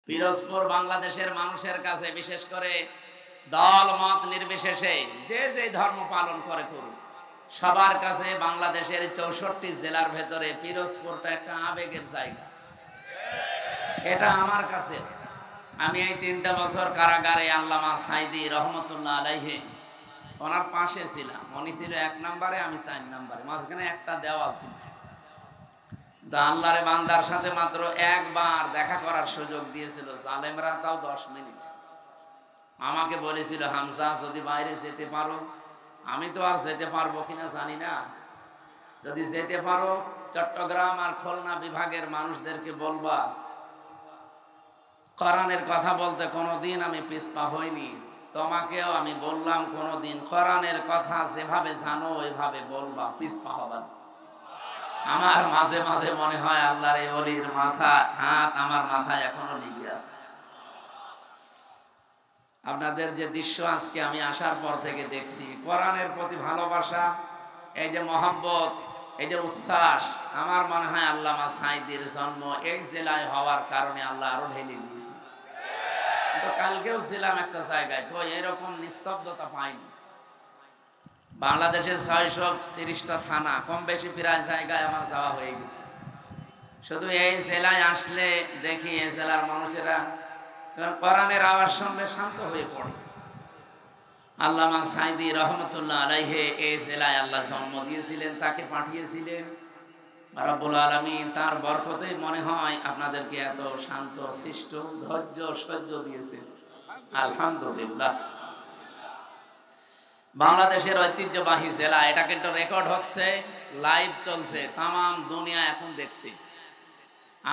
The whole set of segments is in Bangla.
পিরোজপুর বাংলাদেশের মানুষের কাছে, বিশেষ করে দল মত নির্বিশেষে যে যে ধর্ম পালন করে করুক, সবার কাছে বাংলাদেশের 64 জেলার ভেতরে পিরোজপুরটা একটা আবেগের জায়গা। এটা আমার কাছে। আমি এই 3টা বছর কারাগারে আল্লামা সাইদি রহমতুল্লাহ আলাইহি ওনার পাশে ছিলাম। উনি ছিল 1 নম্বরে, আমি 4 নম্বরে, মাঝখানে একটা দেওয়াল ছিল। আল্লাহর বান্দার সাথে মাত্র একবার দেখা করার সুযোগ দিয়েছিল জালেমরা, তাও 10 মিনিট। আমাকে বলেছিল, হামজা যদি বাইরে যেতে পারো, আমি তো আর যেতে পারবো কিনা জানি না, যদি যেতে পারো চট্টগ্রাম আর খুলনা বিভাগের মানুষদেরকে বলবা কোরআনের কথা বলতে কোনোদিন আমি পিছপা হইনি। তোমাকেও আমি বললাম কোনোদিন কোরআনের কথা যেভাবে জানো ওইভাবে বলবা, পিছপা হবা। আমার মাঝে মাঝে মনে হয় আল্লাহর এই ওলির মাথা হাত আমার মাথায় এখনো লেগে আছে। আপনাদের যে দৃশ্য আজকে আমি আসার পর থেকে দেখছি, কোরআনের প্রতি ভালোবাসা, এই যে মহব্বত, এই যে উচ্ছ্বাস, আমার মনে হয় আল্লামা সাইদির জন্ম এই জেলায় হওয়ার কারণে আল্লাহ আরো ঢেলে দিয়েছে। তো কালকেও ছিলাম একটা জায়গায়, তো এরকম নিস্তব্ধতা পাইনি। বাংলাদেশের 630টা থানা, কম বেশি প্রায় জায়গায় আমার যাওয়া হয়ে গেছে। শুধু এই জেলায় আসলে দেখি এই জেলার মানুষেরা কোরআনের আওয়াজ শুনলে শান্ত হয়ে পড়ে। আল্লামা সাইদি রহমতুল্লাহ আলাইহি এই জেলায় আল্লাহ জন্ম দিয়েছিলেন, তাকে পাঠিয়েছিলেন রব্বুল আলামিন। তার বরকতে মনে হয় আপনাদেরকে এত শান্ত শিষ্ট ধৈর্য সহ্য দিয়েছে, আলহামদুলিল্লাহ। বাংলাদেশের ঐতিহ্যবাহী জেলা, এটা কিন্তু রেকর্ড হচ্ছে, লাইভ চলছে, তামাম দুনিয়া এখন দেখছে।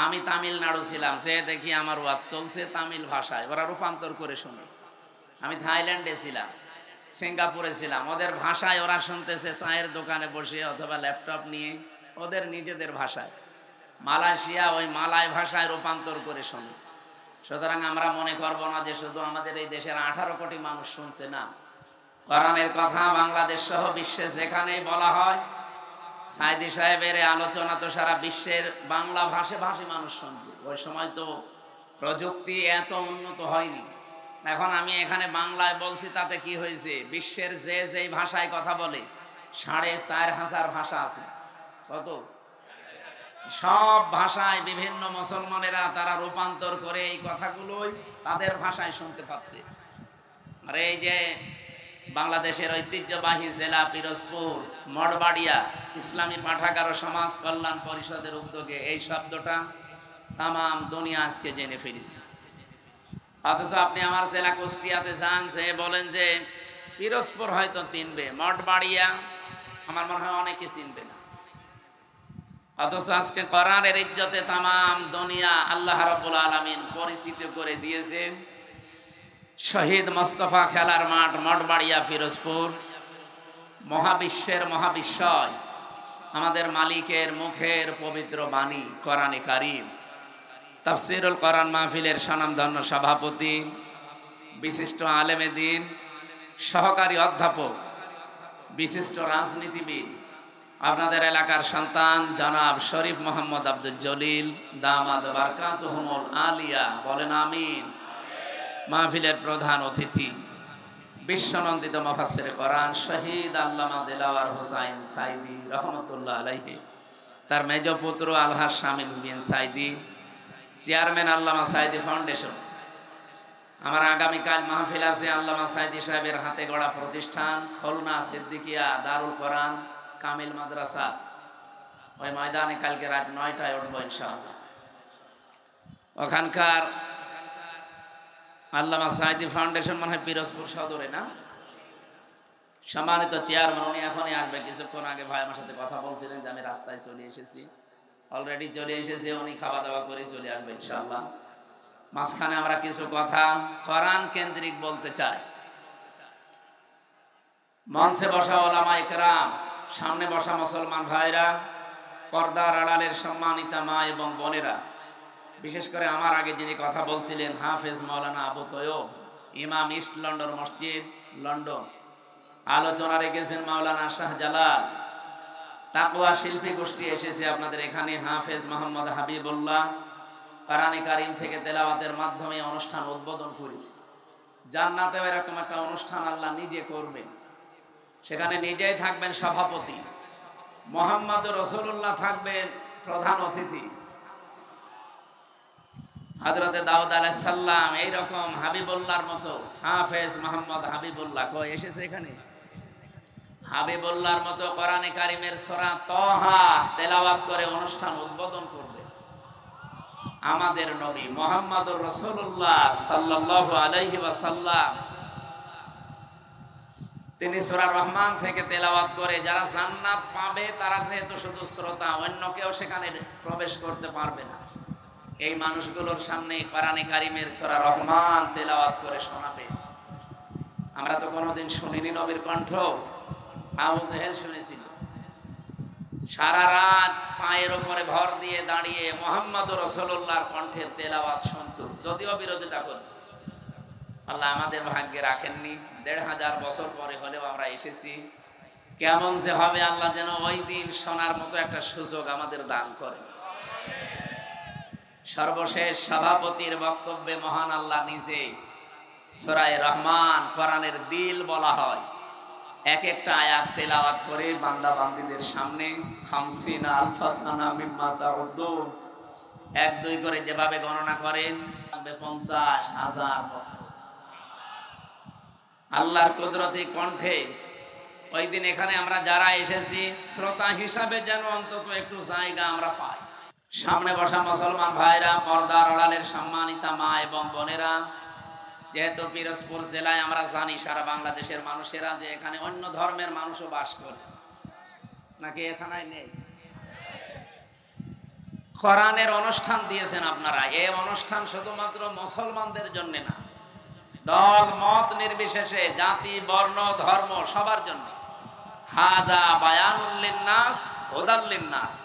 আমি তামিলনাড়ু ছিলাম, যে দেখি আমার ওয়াজ চলছে তামিল ভাষায়, ওরা রূপান্তর করে শুনে। আমি থাইল্যান্ডে ছিলাম, সিঙ্গাপুরে ছিলাম, ওদের ভাষায় ওরা শুনতেছে চায়ের দোকানে বসে অথবা ল্যাপটপ নিয়ে, ওদের নিজেদের ভাষায়। মালয়েশিয়া ওই মালয় ভাষায় রূপান্তর করে শোনে। সুতরাং আমরা মনে করব না যে শুধু আমাদের এই দেশের 18 কোটি মানুষ শুনছে, না, কোরআনের কথা বাংলাদেশ সহ বিশ্বে যেখানেই বলা হয়, সাইদি সাহেবের আলোচনা তো সারা বিশ্বের বাংলা ভাষী মানুষ শুনবে। ওই সময় তো প্রযুক্তি এত উন্নত হয়নি। এখন আমি এখানে বাংলায় বলছি, তাতে কি হয়েছে, বিশ্বের যে যেই ভাষায় কথা বলে 4500 ভাষা আছে। কত? সব ভাষায় বিভিন্ন মুসলমানেরা তারা রূপান্তর করে এই কথাগুলোই তাদের ভাষায় শুনতে পাচ্ছে। আর এই যে বাংলাদেশের ঐতিহ্যবাহী জেলা পিরোজপুর মঠবাড়িয়া ইসলামী পাঠাগার ও সমাজ কল্যাণ পরিষদের উদ্যোগে এই শব্দটা তামাম দুনিয়া আজকে জেনে ফেলেছে। অথচ আপনি আমার জেলা কুষ্টিয়াতে যান, যে বলেন যে পিরোজপুর হয়তো চিনবে, মঠবাড়িয়া আমার মনে হয় অনেকে চিনবে না। অথচ আজকে কোরআনের ইজ্জতে তামাম দুনিয়া আল্লাহ রাব্বুল আলামিন পরিচিত করে দিয়েছেন। শহীদ মোস্তফা খেলার মাঠ মঠবাড়িয়া পিরোজপুর, মহাবিশ্বের মহাবিশ্বয় আমাদের মালিকের মুখের পবিত্র বাণী কোরআনে কারীম। তাফসীরুল কোরআন মাহফিলের স্বনামধন্য সভাপতি, বিশিষ্ট আলেমে দ্বীন, সহকারী অধ্যাপক, বিশিষ্ট রাজনীতিবিদ, আপনাদের এলাকার সন্তান জনাব শরীফ মোহাম্মদ আব্দুল জলিল দামাদ বারকাতুহুমুল আলিয়া, বলেন আমিন। মাহফিলের প্রধান অতিথি, বিশ্বনন্দিত মুফাসসিরে কোরআন শহীদ আল্লামা দেলাওয়ার হোসাইন সাইদি রহমতুল্লাহ আলাইহি, তার মেজ পুত্র আলহাজ শামীম বিন সাইদি, চেয়ারম্যান আল্লামা সাইদি ফাউন্ডেশন। আমার আগামীকাল মাহফিল আছে আল্লামা সাইদি সাহেবের হাতে গড়া প্রতিষ্ঠান খুলনা সিদ্দিকিয়া দারুল কোরআন কামিল মাদ্রাসা, ওই ময়দানে কালকে রাত 9টায় উঠবো ইনশাআল্লাহ। ওখানকার আল্লামা সাইদি ফাউন্ডেশন মনে হয় পিরোজপুর সদরে, না? সম্মানিত চেয়ারম্যান, উনি এখনই আসবে, কিছুক্ষণ আগে ভাই আমার সাথে কথা বলছিলেন যে আমি রাস্তায় চলে এসেছি, অলরেডি চলে এসেছি, উনি খাওয়া দাওয়া করে চলে আসবে ইনশাআল্লাহ। মাঝখানে আমরা কিছু কথা কোরআন কেন্দ্রিক বলতে চাই। মঞ্চে বসা ওলামা ইকরাম, সামনে বসা মুসলমান ভাইরা, পর্দার আড়ালের সম্মানিতা মা এবং বোনেরা, বিশেষ করে আমার আগে যিনি কথা বলছিলেন হাফেজ মাওলানা আবু তৈয়ব, ইমাম ইস্ট লন্ডন মসজিদ লন্ডন, আলোচনা রেখেছেন মাওলানা শাহজালাল, তাকওয়া শিল্পী গোষ্ঠী এসেছে আপনাদের এখানে, হাফেজ মোহাম্মদ হাবিবুল্লাহ, কোরআনে কারীম থেকে তেলাওয়াতের মাধ্যমে অনুষ্ঠান উদ্বোধন করেছি। জান্নাতেও এরকম একটা অনুষ্ঠান আল্লাহ নিজে করবেন, সেখানে নিজেই থাকবেন সভাপতি, মুহাম্মদুর রাসূলুল্লাহ থাকবেন প্রধান অতিথি, হযরতে দাউদ আলাইহিস সালাম এইরকম হাবিবুল্লাহর মতো হাফেজ মোহাম্মদ হাবিবুল্লাহ কই এসেছে এখানে, হাবিবুল্লাহর মতো কোরআনে কারীমের সূরা তাহা তেলাওয়াত করে অনুষ্ঠান উদ্বোধন করবে আমাদের নবী মুহাম্মদুর রাসূলুল্লাহ সাল্লাল্লাহু আলাইহি ওয়াসাল্লাম। তিনি সূরা রহমান থেকে তেলাওয়াত করে যারা জান্নাত পাবে তারা যেহেতু শুধু শ্রোতা, অন্য কেউ সেখানে প্রবেশ করতে পারবে না, এই মানুষগুলোর সামনে কোরআনে কারীমের সূরা রহমান তেলাওয়াত করে শোনাবে। আমরা তো কোনোদিন শুনিনি নবীর কণ্ঠ, আবু জেহেল শুনেছিল। সারা রাত পায়ের উপরে ভর দিয়ে দাঁড়িয়ে মুহাম্মদুর রাসূলুল্লাহর কণ্ঠের তেলাওয়াত শুনত, যদিও বিরোধিতা করত। আল্লাহ আমাদের ভাগ্যে রাখেননি, ১৫০০ বছর পরে হলেও আমরা এসেছি। কেমন যে হবে আল্লাহ যেন ওই দিন শোনার মতো একটা সুযোগ আমাদের দান করে। সর্বশেষ সভাপতির বক্তব্যে মহান আল্লাহ নিজে সূরা রহমান কোরআনের দিল বলা হয়, এক একটা আয়াত তেলাওয়াত করে বান্দা বান্দীদের সামনে ৫০ আলফা সানা মিম্মা তাউদ্দুন ১-২ করে যেভাবে গণনা করেন ৫০,০০০ বছর আল্লাহর কুদরতি কণ্ঠে। ওই দিন এখানে আমরা যারা এসেছি শ্রোতা হিসাবে যেন অন্তত একটু জায়গা আমরা পাই। সামনে বসা মুসলমান ভাইরা, পর্দার আড়ালের সম্মানিতা মা এবং বোনেরা, যেহেতু পিরোজপুর জেলায় আমরা জানি সারা বাংলাদেশের মানুষেরা যে এখানে অন্য ধর্মের মানুষও বাস করে, নাকি এ থানায় নেই? কোরআনের অনুষ্ঠান দিয়েছেন আপনারা, এই অনুষ্ঠান শুধুমাত্র মুসলমানদের জন্য না, দল মত নির্বিশেষে, জাতি বর্ণ ধর্ম সবার জন্য। হাদা বায়ানুল লিন্নাস হুদাল লিন্নাস,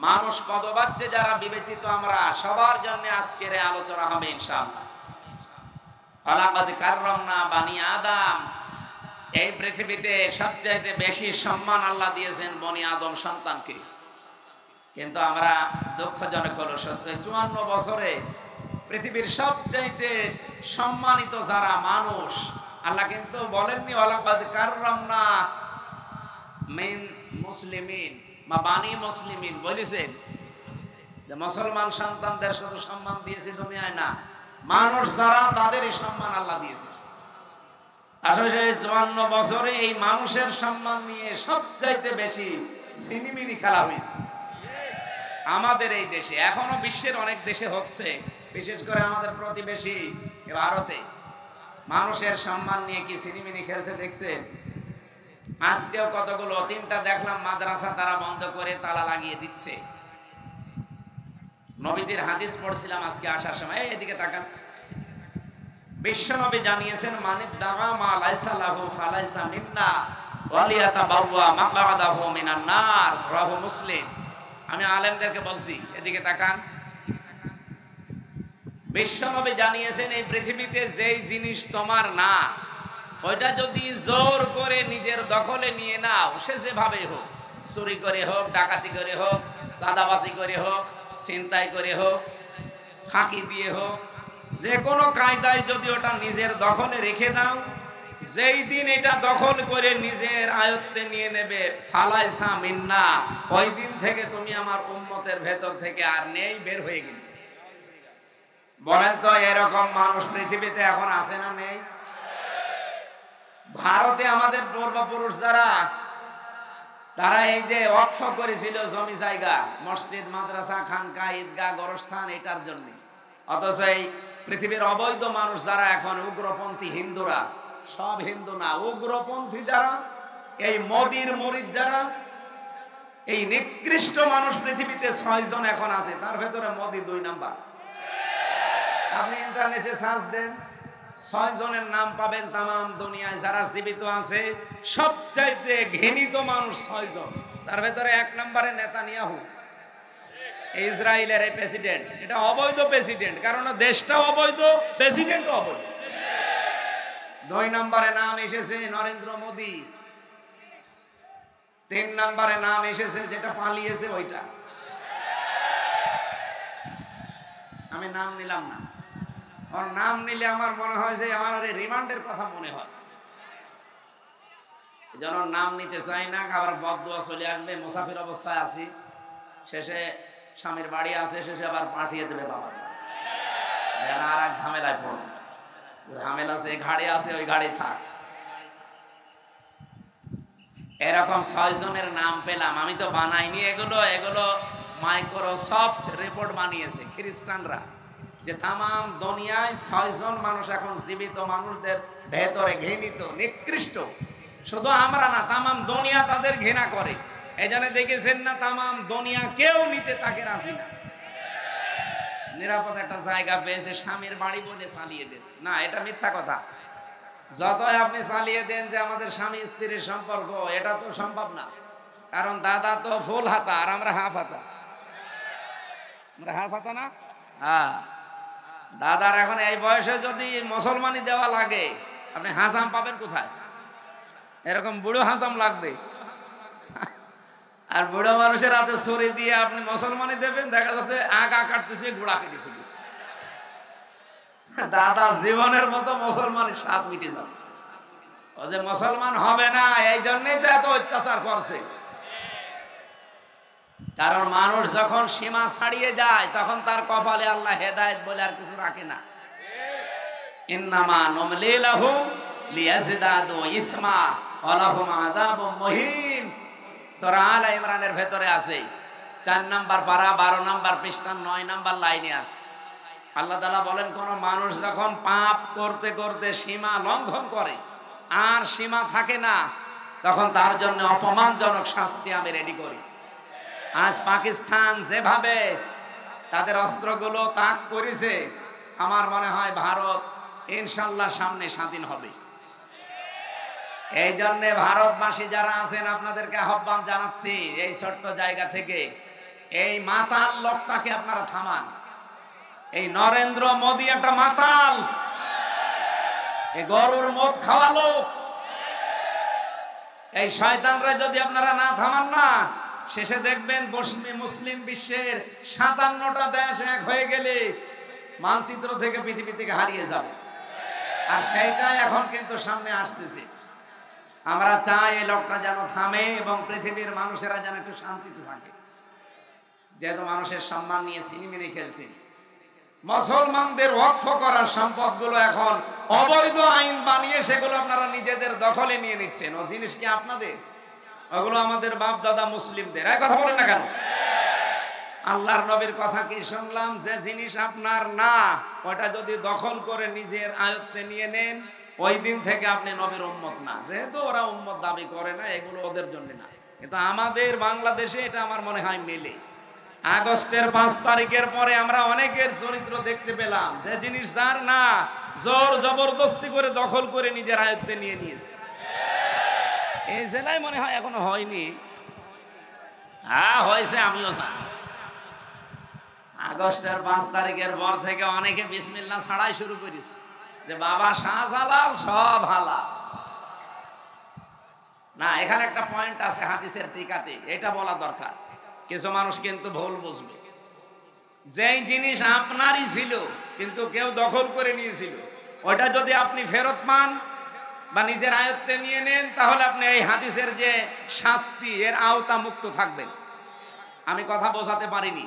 মানুষ পদবাচ্যে যারা বিবেচিত আমরা সবার জন্য আজকের এই আলোচনা হবে ইনশাআল্লাহ। ওয়ালাকাদ কাররামনা বানি আদম, এই পৃথিবীতে সবচাইতে বেশি সম্মান আল্লাহ দিয়েছেন বনি আদম সন্তানকে। কিন্তু আমরা দুঃখজনক হলো সত্য, ৫৪ বছরে পৃথিবীর সবচাইতে সম্মানিত যারা মানুষ, আল্লাহ কিন্তু বলেননি ওয়ালাকাদ কাররামনা মিন মুসলিমিন বা বানি মুসলিমিন, বলেছেন যে মুসলমান সন্তানদের শুধু সম্মান দিয়েছে দুনিয়ায় না, মানুষ যারা তাদেরই সম্মান আল্লাহ দিয়েছে। আসলে ৫৪ বছরে এই মানুষের সম্মান নিয়ে সবচাইতে বেশি সিনেমিনি খেলা হয়েছে আমাদের এই দেশে। এখনো বিশ্বের অনেক দেশে হচ্ছে, বিশেষ করে আমাদের প্রতিবেশী ভারতে মানুষের সম্মান নিয়ে কি সিনেমিনি খেলছে দেখছেন? আজকেও কতগুলো, ৩টা দেখলাম মাদ্রাসা তারা বন্ধ করে তালা লাগিয়ে দিচ্ছে। নবীজির হাদিস পড়ছিলাম আজকে আসার সময়, এদিকে তাকান। বিশ্বনবী জানিয়েছেন মানিদ দাওয়া মা লাইসা লাহু ফালাইসা মিন্না ওয়ালিয়াতাবাওয়া মাকআদাহু মিনান নার, রাহু মুসলিম। আমি আলেমদেরকে বলছি, এদিকে তাকান। বিশ্বনবী জানিয়েছেন এই পৃথিবীতে যেই জিনিস তোমার না, ওইটা যদি জোর করে নিজের দখলে নিয়ে নাও, সে যেভাবে হোক, চুরি করে হোক, ডাকাতি করে হোক, চাঁদাবাজি করে হোক, ছিনতাই করে হোক, ফাঁকি দিয়ে হোক, যে কোনো কায়দায় যদি ওটা নিজের দখলে রেখে দাও, যেই দিন এটা দখল করে নিজের আয়ত্তে নিয়ে নেবে ফালাইসা মিন্না, ওই দিন থেকে তুমি আমার উম্মতের ভেতর থেকে আর নেই, বের হয়ে গেলে। বলেন তো এরকম মানুষ পৃথিবীতে এখন আছে না নেই? ভারতে আমাদের পূর্বপুরুষ যারা, তারা এই যে ওয়াকফ করেছিল জমি জায়গা, মসজিদ মাদ্রাসা খানকা ঈদগাহ গোরস্থান, এটার জন্য। অথচ এই পৃথিবীর অবৈধ মানুষ যারা এখন উগ্রপন্থী হিন্দুরা, সব হিন্দু না, উগ্রপন্থী যারা, এই মোদির মরিদ যারা, এই নিকৃষ্ট মানুষ পৃথিবীতে ৬ জন এখন আছে, তার ভেতরে মোদি ২ নাম্বার। আপনি ইন্টারনেটে সার্চ দেন, ৬ জনের নাম পাবেন তামাম দুনিয়ায় যারা জীবিত আছে, সবচাইতে ঘৃণিত মানুষ ৬ জন। তার ভেতরে ১ নম্বরে নেতানিয়াহু, ইসরায়েলের এই প্রেসিডেন্ট। এটা অবৈধ প্রেসিডেন্ট, কারণ দেশটাও অবৈধ, প্রেসিডেন্টও অবৈধ। ২ নম্বরে নাম এসেছে নরেন্দ্র মোদি। ৩ নম্বরে নাম এসেছে যেটা পালিয়েছে ওইটা। আমি নাম নিলাম না, ওর নাম নিলে আমার মনে হয় যে আমার রিমান্ডের কথা মনে হয়, এই জন্য নাম নিতে চাই না। আবার বদদুয়া চলে আসবে, মুসাফির অবস্থায় আছি, শেষে স্বামীর বাড়ি আছে, শেষে আবার পাঠিয়ে দেবে বাবার বাড়ি, আর এক ঝামেলায় পড়বে। ঝামেলা আছে, ঘাড়ে আছে, ওই ঘাড়ে থাক। এরকম 6 জনের নাম পেলাম, আমি তো বানাইনি এগুলো, এগুলো মাইক্রোসফট রিপোর্ট বানিয়েছে খ্রিস্টানরা, যে তাম দুনিয়ায় 6 জন মানুষ এখন জীবিত মানুষদের ভেতরে ঘৃণিত, নিকৃষ্ট। শুধু আমরা না, তাম দুনিয়া তাদের ঘৃণা করে। এই জন্য দেখেছেন না, তাম দুনিয়া কেউ নিতে তাকে রাজি না। নিরাপদ একটা জায়গা পেয়েছে, স্বামীর বাড়ি বলে চালিয়ে দিয়েছে। না, এটা মিথ্যা কথা। যতই আপনি চালিয়ে দেন যে আমাদের স্বামী স্ত্রীর সম্পর্ক, এটা তো সম্ভব না। কারণ দাদা তো ফুল হাতা আর আমরা হাফ হাতা। আমরা হাফ হাতা না? হ্যাঁ, দাদার এখন এই বয়সে যদি মুসলমানি দেওয়া লাগে, আপনি হাসাম পাবেন কোথায়? এরকম বুড়ো হাসাম লাগবে। আর বুড়ো মানুষের হাতে ছুরি দিয়ে আপনি মুসলমানি দেবেন, দেখা যাচ্ছে আগা কাটতেছে, গোড়া কেটে ফেলেছে। দাদা জীবনের মতো মুসলমানের স্বাদ মিটে যাবে। ও যে মুসলমান হবে না, এই জন্যই তো এত অত্যাচার করছে। কারণ মানুষ যখন সীমা ছাড়িয়ে যায়, তখন তার কপালে আল্লাহ হেদায়েত বলে আর কিছু রাখে না। ইন্নামা নুমলি লাহুম লিয়াজদাদু ইসমা ওয়া লাহুম আযাবুম মুহিন। সূরা আল ইমরানের ভেতরে আছে, 4 নাম্বার পারা 12 নাম্বার পৃষ্ঠা 9 নাম্বার লাইনে আছে। আল্লাহ তাআলা বলেন, কোন মানুষ যখন পাপ করতে করতে সীমা লঙ্ঘন করে আর সীমা থাকে না, তখন তার জন্য অপমানজনক শাস্তি আমি রেডি করি। আজ পাকিস্তান যেভাবে তাদের অস্ত্রগুলো তাক করেছে, আমার মনে হয় ভারত ইনশাল্লাহ সামনে স্বাধীন হবে। এই জন্য ভারতবাসী যারা আছেন, আপনাদেরকে আহ্বান জানাচ্ছি এই ছোট্ট জায়গা থেকে, এই মাতাল লোকটাকে আপনারা থামান। এই নরেন্দ্র মোদী একটা মাতাল, এই গরুর মদ খাওয়া লোক। এই শয়তানরা যদি আপনারা না থামান না, শেষে দেখবেন মুসলিম বিশ্বের 57টা দেশ এক হয়ে গেলে মানচিত্র থেকে পৃথিবী থেকে হারিয়ে যাবে। আর সেইটাই এখন কিন্তু সামনে আসতেছে। আমরা চাই এই লোকটা যেন থামে এবং পৃথিবীর মানুষেরা যেন একটু শান্তিতে থাকে। যেহেতু মানুষের সম্মান নিয়ে সিনেমিনে খেলছে, মুসলমানদের ওয়াকফ করার সম্পদগুলো এখন অবৈধ আইন বানিয়ে সেগুলো আপনারা নিজেদের দখলে নিয়ে নিচ্ছেন। ও জিনিস কি আপনাদের? ওগুলো আমাদের বাপ দাদা মুসলিমদের। এই কথা বলেন না কেন? আল্লাহর নবীর কথা কি শুনলাম, যে জিনিস আপনার না, ওটা যদি দখল করে নিজের আয়ত্তে নিয়ে নেন, ওই দিন থেকে আপনি নবীর উম্মত না। যেহেতু ওরা উম্মত দাবি করে না, এগুলো ওদের জন্য না। কিন্তু আমাদের বাংলাদেশে এটা আমার মনে হয় মেলে। আগস্টের 5 তারিখের পরে আমরা অনেকের চরিত্র দেখতে পেলাম, যে জিনিস যার না, জোর জবরদস্তি করে দখল করে নিজের আয়ত্তে নিয়ে নিয়েছে। এই জেলায় মনে হয় এখনো হয়নি। হ্যাঁ হয়েছে, আমিও জানি। আগস্টের 5 তারিখের পর থেকে অনেকে বিসমিল্লাহ ছাড়াই শুরু করেছে, যে বাবা শাহজালাল সব হালাল। না, এখানে একটা পয়েন্ট আছে হাদিসের টিকাতে, এটা বলা দরকার। কিছু মানুষ কিন্তু ভুল বুঝবে। যেই জিনিস আপনারই ছিল কিন্তু কেউ দখল করে নিয়েছিল, ওটা যদি আপনি ফেরত পান বা নিজের আয়ত্তে নিয়ে নেন, তাহলে আপনি এই হাদিসের যে শাস্তি, এর আওতা মুক্ত থাকবেন। আমি কথা বোঝাতে পারিনি।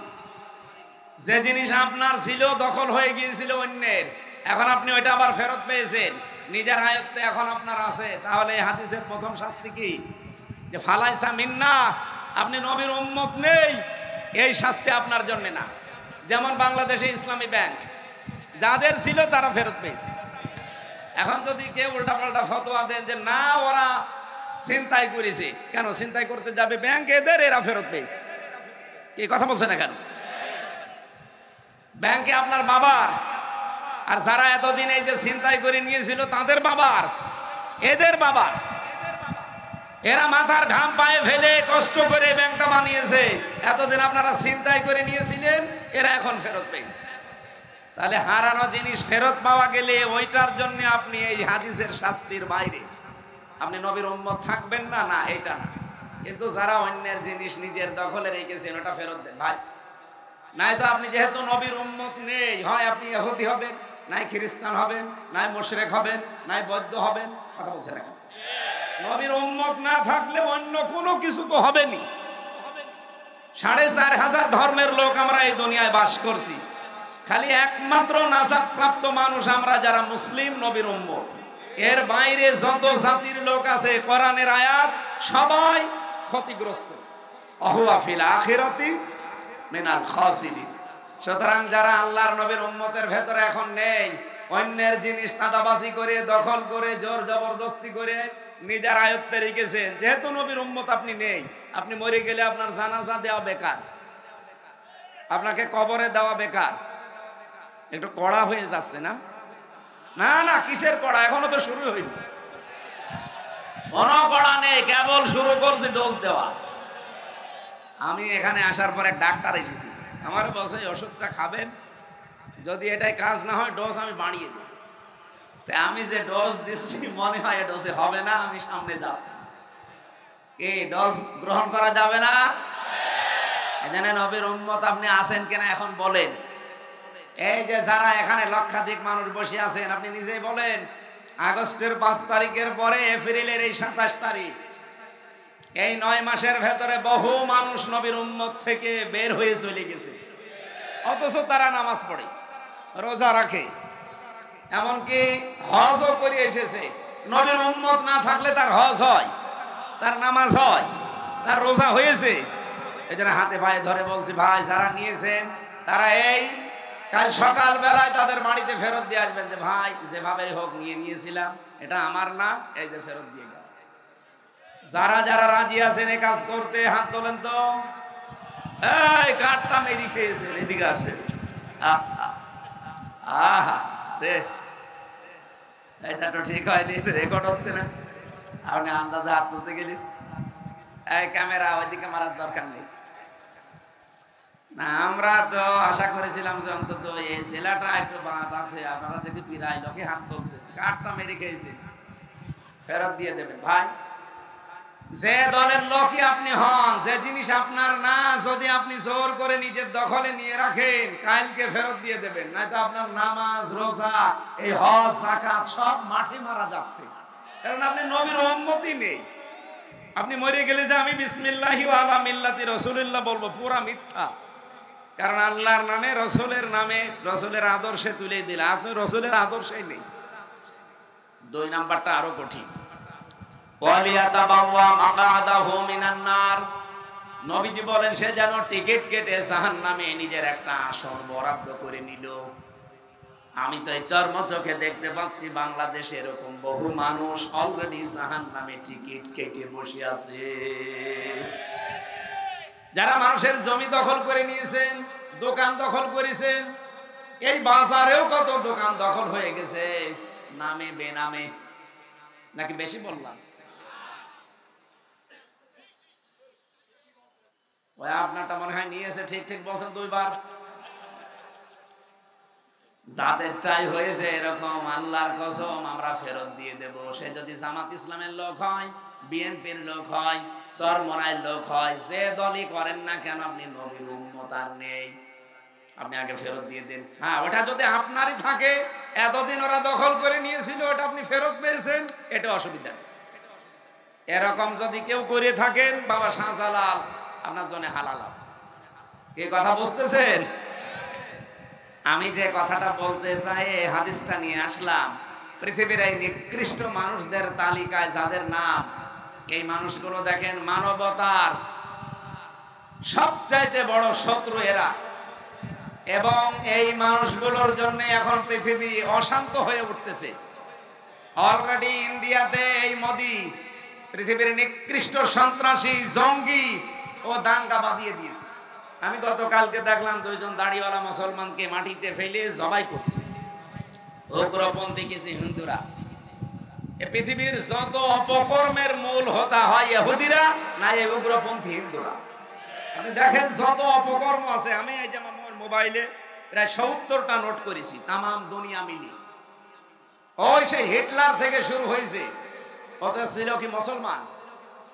যে জিনিস আপনার ছিল, দখল হয়ে গিয়েছিল অন্যের, এখন আপনি ওইটা আবার ফেরত পেয়েছেন, নিজের আয়ত্তে এখন আপনার আছে, তাহলে এই হাদিসের প্রথম শাস্তি কি? যে ফালাইসা মিন্না, আপনি নবীর উম্মত নেই, এই শাস্তি আপনার জন্য না। যেমন বাংলাদেশে ইসলামী ব্যাংক যাদের ছিল তারা ফেরত পেয়েছে। এখন যদি কেউ উল্টাপাল্টা ফতোয়া দেন যে না, ওরা ছিনতাই করেছে, কেন ছিনতাই করতে যাবে ব্যাংক এদের, এরা ফেরত পেয়েছে? এই কথা বলছে না কেন? ব্যাংকে আপনার বাবার, আর যারা এতদিন এই যে ছিনতাই করে নিয়েছিল তাদের বাবার, এদের বাবার, এরা মাথার ঘাম পায়ে ফেলে কষ্ট করে ব্যাংকটা বানিয়েছে। এতদিন আপনারা ছিনতাই করে নিয়েছিলেন, এরা এখন ফেরত পেয়েছে। তাহলে হারানো জিনিস ফেরত পাওয়া গেলে ওইটার জন্য আপনি এই হাদিসের শাস্তির বাইরে আপনি নবীর উম্মত থাকবেন না, না এটা না। কিন্তু যারা অন্যের জিনিস নিজের দখলে রেখেছেন, ওটা ফেরত দেন ভাই। নাই তো আপনি যেহেতু নবীর উম্মত নেই, হয় আপনি ইহুদি হবেন, নাই খ্রিস্টান হবেন, নাই মুশরিক হবেন, নাই বৌদ্ধ হবেন। কথা বলছেন এখন? নবীর উম্মত না থাকলে অন্য কোনো কিছু তো হবেনি। ৪,৫০০ ধর্মের লোক আমরা এই দুনিয়ায় বাস করছি, খালি একমাত্র নাজাত প্রাপ্ত মানুষ আমরা যারা মুসলিম নবীর উম্মত। এর বাইরে যত জাতির লোক আছে, কোরআনের আয়াত, সবাই ক্ষতিগ্রস্ত। অহুয়া ফিল আখিরাতি মিনাল খাসিরিন। সুতরাং যারা আল্লাহর নবীর উম্মতের ভেতরে এখন নেই, অন্যের জিনিস চাঁদাবাজি করে, দখল করে, জোর জবরদস্তি করে নিজের আয়ত্তে রেখেছেন, যেহেতু নবীর উম্মত আপনি নেই, আপনি মরে গেলে আপনার জানাজা দেওয়া বেকার, আপনাকে কবরে দেওয়া বেকার। একটু কড়া হয়ে যাচ্ছে না? না না, কিসের কড়া? এখনো তো শুরু হয়নি। কোনো কড়া নেই, কেবল শুরু করছে ডোজ দেওয়া। আমি এখানে আসার পর এক ডাক্তার এসেছি, আমার বলছে এই ওষুধটা খাবেন, যদি এটাই কাজ না হয় ডোজ আমি বাড়িয়ে দেব। তাই আমি যে ডোজ দিচ্ছি মনে হয় এই ডোজে হবে না, আমি সামনে যাচ্ছি। এই ডোজ গ্রহণ করা যাবে না। এখানে নবীর উম্মত আপনি আছেন কিনা এখন বলেন। এই যে যারা এখানে লক্ষাধিক মানুষ বসে আছেন, আপনি নিজেই বলেন, আগস্টের 5 তারিখের পরে এপ্রিলের এই 27 তারিখ, এই 9 মাসের ভেতরে বহু মানুষ নবীর উম্মত থেকে বের হয়ে চলে গেছে। অথচ তারা নামাজ পড়ে, রোজা রাখে, এমনকি হজও করে এসেছে। নবীর উম্মত না থাকলে তার হজ হয়, তার নামাজ হয়, তার রোজা হয়েছে। এই জন্য হাতে পায়ে ধরে বলছি, ভাই যারা নিয়েছেন তারা এই কাল সকাল বেলায় তাদের বাড়িতে ফেরত দিয়ে আসবেন, যে ভাই যেভাবে হোক নিয়েছিলাম, এটা আমার না, এই যে ফেরত দিয়ে গেল। যারা যারা রাজি আছেন এই কাজ করতে হাত তোলেন তো। এই কাঠটা মেরি খেয়েছে, এদিকে আসে। আহা রে, এটা তো ঠিক হয়নি, রেকর্ড হচ্ছে না। আপনি আন্দাজে হাত তুলতে গেলি, এই ক্যামেরা ওইদিকে মারার দরকার নেই। না, আমরা তো আশা করেছিলাম যে অন্তত এই ছেলেটা একটু বাঁচ আছে, আপনারা দেখি পিরাই লোকে হাত তুলছে, কাঠটা মেরে খেয়েছে, ফেরত দিয়ে দেবেন। ভাই যে দলের লোকই আপনি হন, যে জিনিস আপনার না, যদি আপনি জোর করে নিজের দখলে নিয়ে রাখেন, কালকে ফেরত দিয়ে দেবেন, নয়তো আপনার নামাজ, রোজা, এই হজ, যাকাত সব মাঠে মারা যাচ্ছে। কারণ আপনি নবীর উম্মতই নেই। আপনি মরে গেলে যে আমি বিসমিল্লাহি ওয়া আলা মিল্লাতি রাসূলিল্লাহ বলবো, পুরা মিথ্যা। কারণ আল্লাহর নামে, রসুলের নামে, রসুলের আদর্শে তুলে দিলে আপনি রসুলের আদর্শেই নেই। 2 নাম্বারটা আরো কঠিন। নবীজি বলেন সে যেন টিকিট কেটে জাহান্নামে নিজের একটা আসন বরাদ্দ করে নিল। আমি তো এই চর্ম চোখে দেখতে পাচ্ছি বাংলাদেশে এরকম বহু মানুষ অলরেডি জাহান্নামে টিকিট কেটে বসে আছে। যারা মানুষের জমি দখল করে নিয়েছেন, দোকান দখল করেছেন, এই বাজারেও কত দোকান দখল হয়ে গেছে, নামে বেনামে। নাকি বেশি বললাম? ওই আপনারটা মনে হয় নিয়েছে, ঠিক ঠিক বলছেন 2 বার। যাদেরটাই হয়েছে এরকম, আল্লাহর কসম আমরা ফেরত দিয়ে দেব। সে যদি জামাত ইসলামের লোক হয়, বিএনপির লোক হয়, চরমনাইয়ের লোক হয়, যে দলই করেন না কেন, আপনি নবীর উম্মত আর নেই, আপনি আগে ফেরত দিয়ে দেন। হ্যাঁ, ওটা যদি আপনারই থাকে, এতদিন ওরা দখল করে নিয়েছিল, ওটা আপনি ফেরত পেয়েছেন, এটা অসুবিধা নেই। এরকম যদি কেউ করে থাকেন, বাবা শাহজালাল আপনার জন্য হালাল আছে। এই কথা বুঝতেছেন? আমি যে কথাটা বলতে চাই, এই হাদিসটা নিয়ে আসলাম। পৃথিবীর এই নিকৃষ্ট মানুষদের তালিকায় যাদের নাম, এই মানুষগুলো দেখেন মানবতার সবচাইতে বড় শত্রু এরা। এবং এই মানুষগুলোর জন্য এখন পৃথিবী অশান্ত হয়ে উঠতেছে। অলরেডি ইন্ডিয়াতে এই মোদি পৃথিবীর নিকৃষ্ট সন্ত্রাসী, জঙ্গি ও দাঙ্গা বাঁধিয়ে দিয়েছে। আমি গতকালকে দেখলাম 2 জন দাড়িওয়ালা মুসলমানকে মাটিতে ফেলে জবাই করছে, উগ্রপন্থী কিছু হিন্দুরা। এই পৃথিবীর যত অপকর্মের মূল হোতা হয় ইহুদিরা, না এই উগ্রপন্থী হিন্দুরা। আপনি দেখেন যত অপকর্ম আছে, আমি এই যে আমার মোবাইলে প্রায় 70টা নোট করেছি, তাম দুনিয়া মিলিয়ে। ওই সেই হিটলার থেকে শুরু হয়েছে। কত ছিল কি মুসলমান,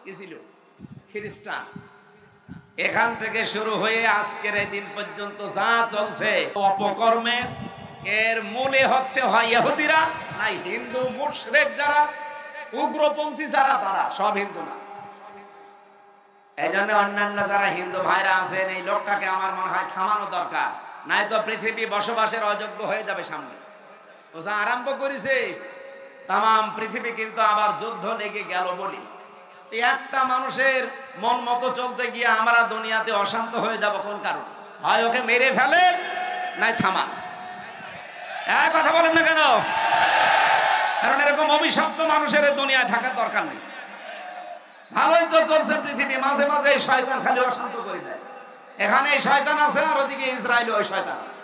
কি ছিল খ্রিস্টান, এখান থেকে শুরু হয়ে আজকের এই দিন পর্যন্ত যা চলছে অপকর্মে, এর মূলে হচ্ছে হয় ইহুদিরা, নাই হিন্দু মুশরিক যারা, উগ্রপন্থী যারা, তারা সব হিন্দু না। এই জন্য অন্যান্য যারা হিন্দু ভাইরা আছেন, এই লোকটাকে আমার মনে হয় থামানো দরকার, নাই তো পৃথিবী বসবাসের অযোগ্য হয়ে যাবে সামনে। ও যা আরম্ভ করেছে, তাম পৃথিবী কিন্তু আবার যুদ্ধ লেগে গেল বলি। একটা মানুষের মন মতো চলতে গিয়ে আমরা দুনিয়াতে অশান্ত হয়ে যাব কোন কারণে? হয় ওকে মেরে ফেলে, নাই থামান। এক কথা বলেন না কেন? কারণ এরকম অভিশপ্ত মানুষের দুনিয়ায় থাকার দরকার নেই। ভালোই তো চলছে পৃথিবী, মাঝে মাঝে এই শয়তান খালি অশান্ত করে দেয়। এখানে এই শয়তান আছে, আর ওদিকে ইসরায়েলে ওই শয়তান আছে।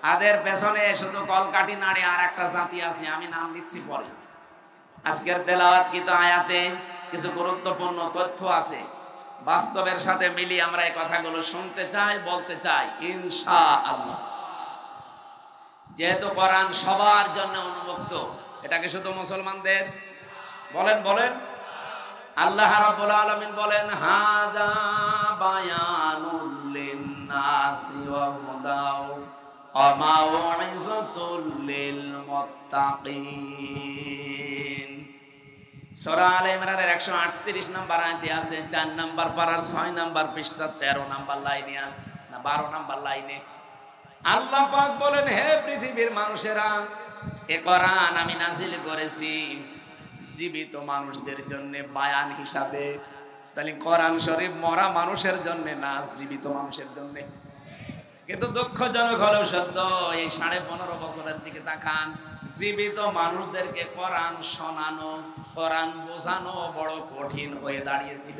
তাদের পেছনে শুধু কলকাঠি নাড়ে আর একটা জাতি আছে, আমি নাম দিচ্ছি পরে। আজকের তেলাওয়াত কিন্তু আয়াতে কিছু গুরুত্বপূর্ণ তথ্য আছে, বাস্তবের সাথে মিলিয়ে আমরা এই কথাগুলো শুনতে চাই, বলতে চাই ইনশাআল্লাহ। যেহেতু কোরআন সবার জন্য উন্মুক্ত, এটাকে শুধু মুসলমানদের বলেন বলেন আল্লাহ রাব্বুল আলামিন বলেন হাযা বায়ানুল লিন-নাসি ওয়া হুদাও ওয়া মাউইযাতুল লিল মুত্তাকিন। সূরা আলে ইমরানের 138 নম্বর আয়াতে আছে, 4 নম্বর পারার 6 নম্বর পৃষ্ঠা 13 নম্বর লাইনে আছে, না 12 নম্বর লাইনে আল্লাহ পাক বলেন, হে পৃথিবীর মানুষেরা, এ কোরআন আমি নাযিল করেছি জীবিত মানুষদের জন্য বায়ান হিসাবে। তাহলে কোরআন শরীফ মরা মানুষের জন্য না, জীবিত মানুষের জন্য। কিন্তু দুঃখজনক হলেও সত্য, এই 15.5 বছরের দিকে তাকান, জীবিত মানুষদেরকে কোরআন শোনানো, কোরআন বোঝানো বড় কঠিন হয়ে দাঁড়িয়েছিল।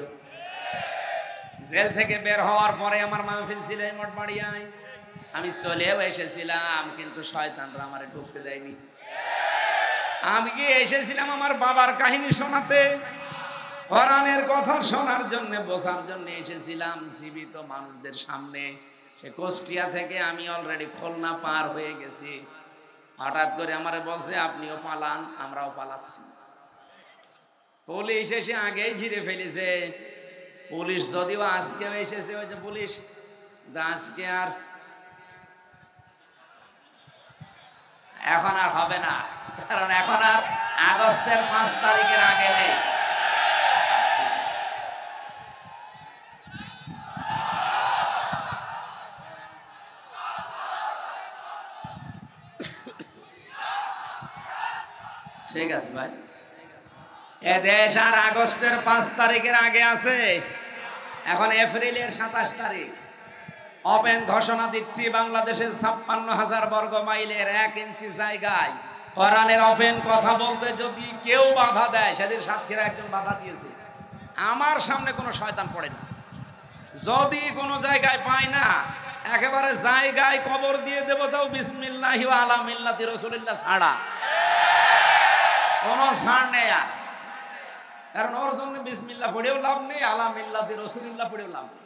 জেল থেকে বের হওয়ার পরে আমার মাহফিল ছিল এই মঠবাড়িয়ায়, আমি চলেও এসেছিলাম, কিন্তু শয়তানরা আমারে ঢুকতে দেয়নি। আমি কি এসেছিলাম আমার বাবার কাহিনী শোনাতে, কোরআনের কথা শোনার জন্য, বোঝার জন্য এসেছিলাম জীবিত মানুষদের সামনে। সে কুষ্টিয়া থেকে আমি অলরেডি খুলনা পার হয়ে গেছি। হঠাৎ করে আমারে বলছে আপনিও পালান, আমরাও পালাচ্ছি। পুলিশ এসে আগেই ঘিরে ফেলেছে। পুলিশ যদিও আজকেও এসেছে, ওই যে পুলিশ, আজকে আর এখন আর হবে না, কারণ এখন আর আগস্টের 5 তারিখের আগে নেই। ঠিক আছে ভাই, এ দেশ আর আগস্টের 5 তারিখের আগে আছে। এখন এপ্রিলের 27 তারিখ। ওপেন ঘোষণা দিচ্ছি, বাংলাদেশের 56,000 বর্গ মাইলের 1 ইঞ্চি জায়গায় কোরআনের ওপেন কথা বলতে যদি কেউ বাধা দেয়, সেদিন সাতক্ষীরা একজন বাধা দিয়েছে, আমার সামনে কোনো শয়তান পড়ে না। যদি কোনো জায়গায় পায় না, একেবারে জায়গায় কবর দিয়ে দেব, তাও বিসমিল্লাহি ওয়া আলা মিল্লাতি রাসূলিল্লাহ ছাড়া কোনো ছাড় নেই। আর কারণ ওর জন্য বিসমিল্লাহ পড়েও লাভ নেই, আলা মিল্লাতি রাসূলিল্লাহ পড়েও লাভ নেই।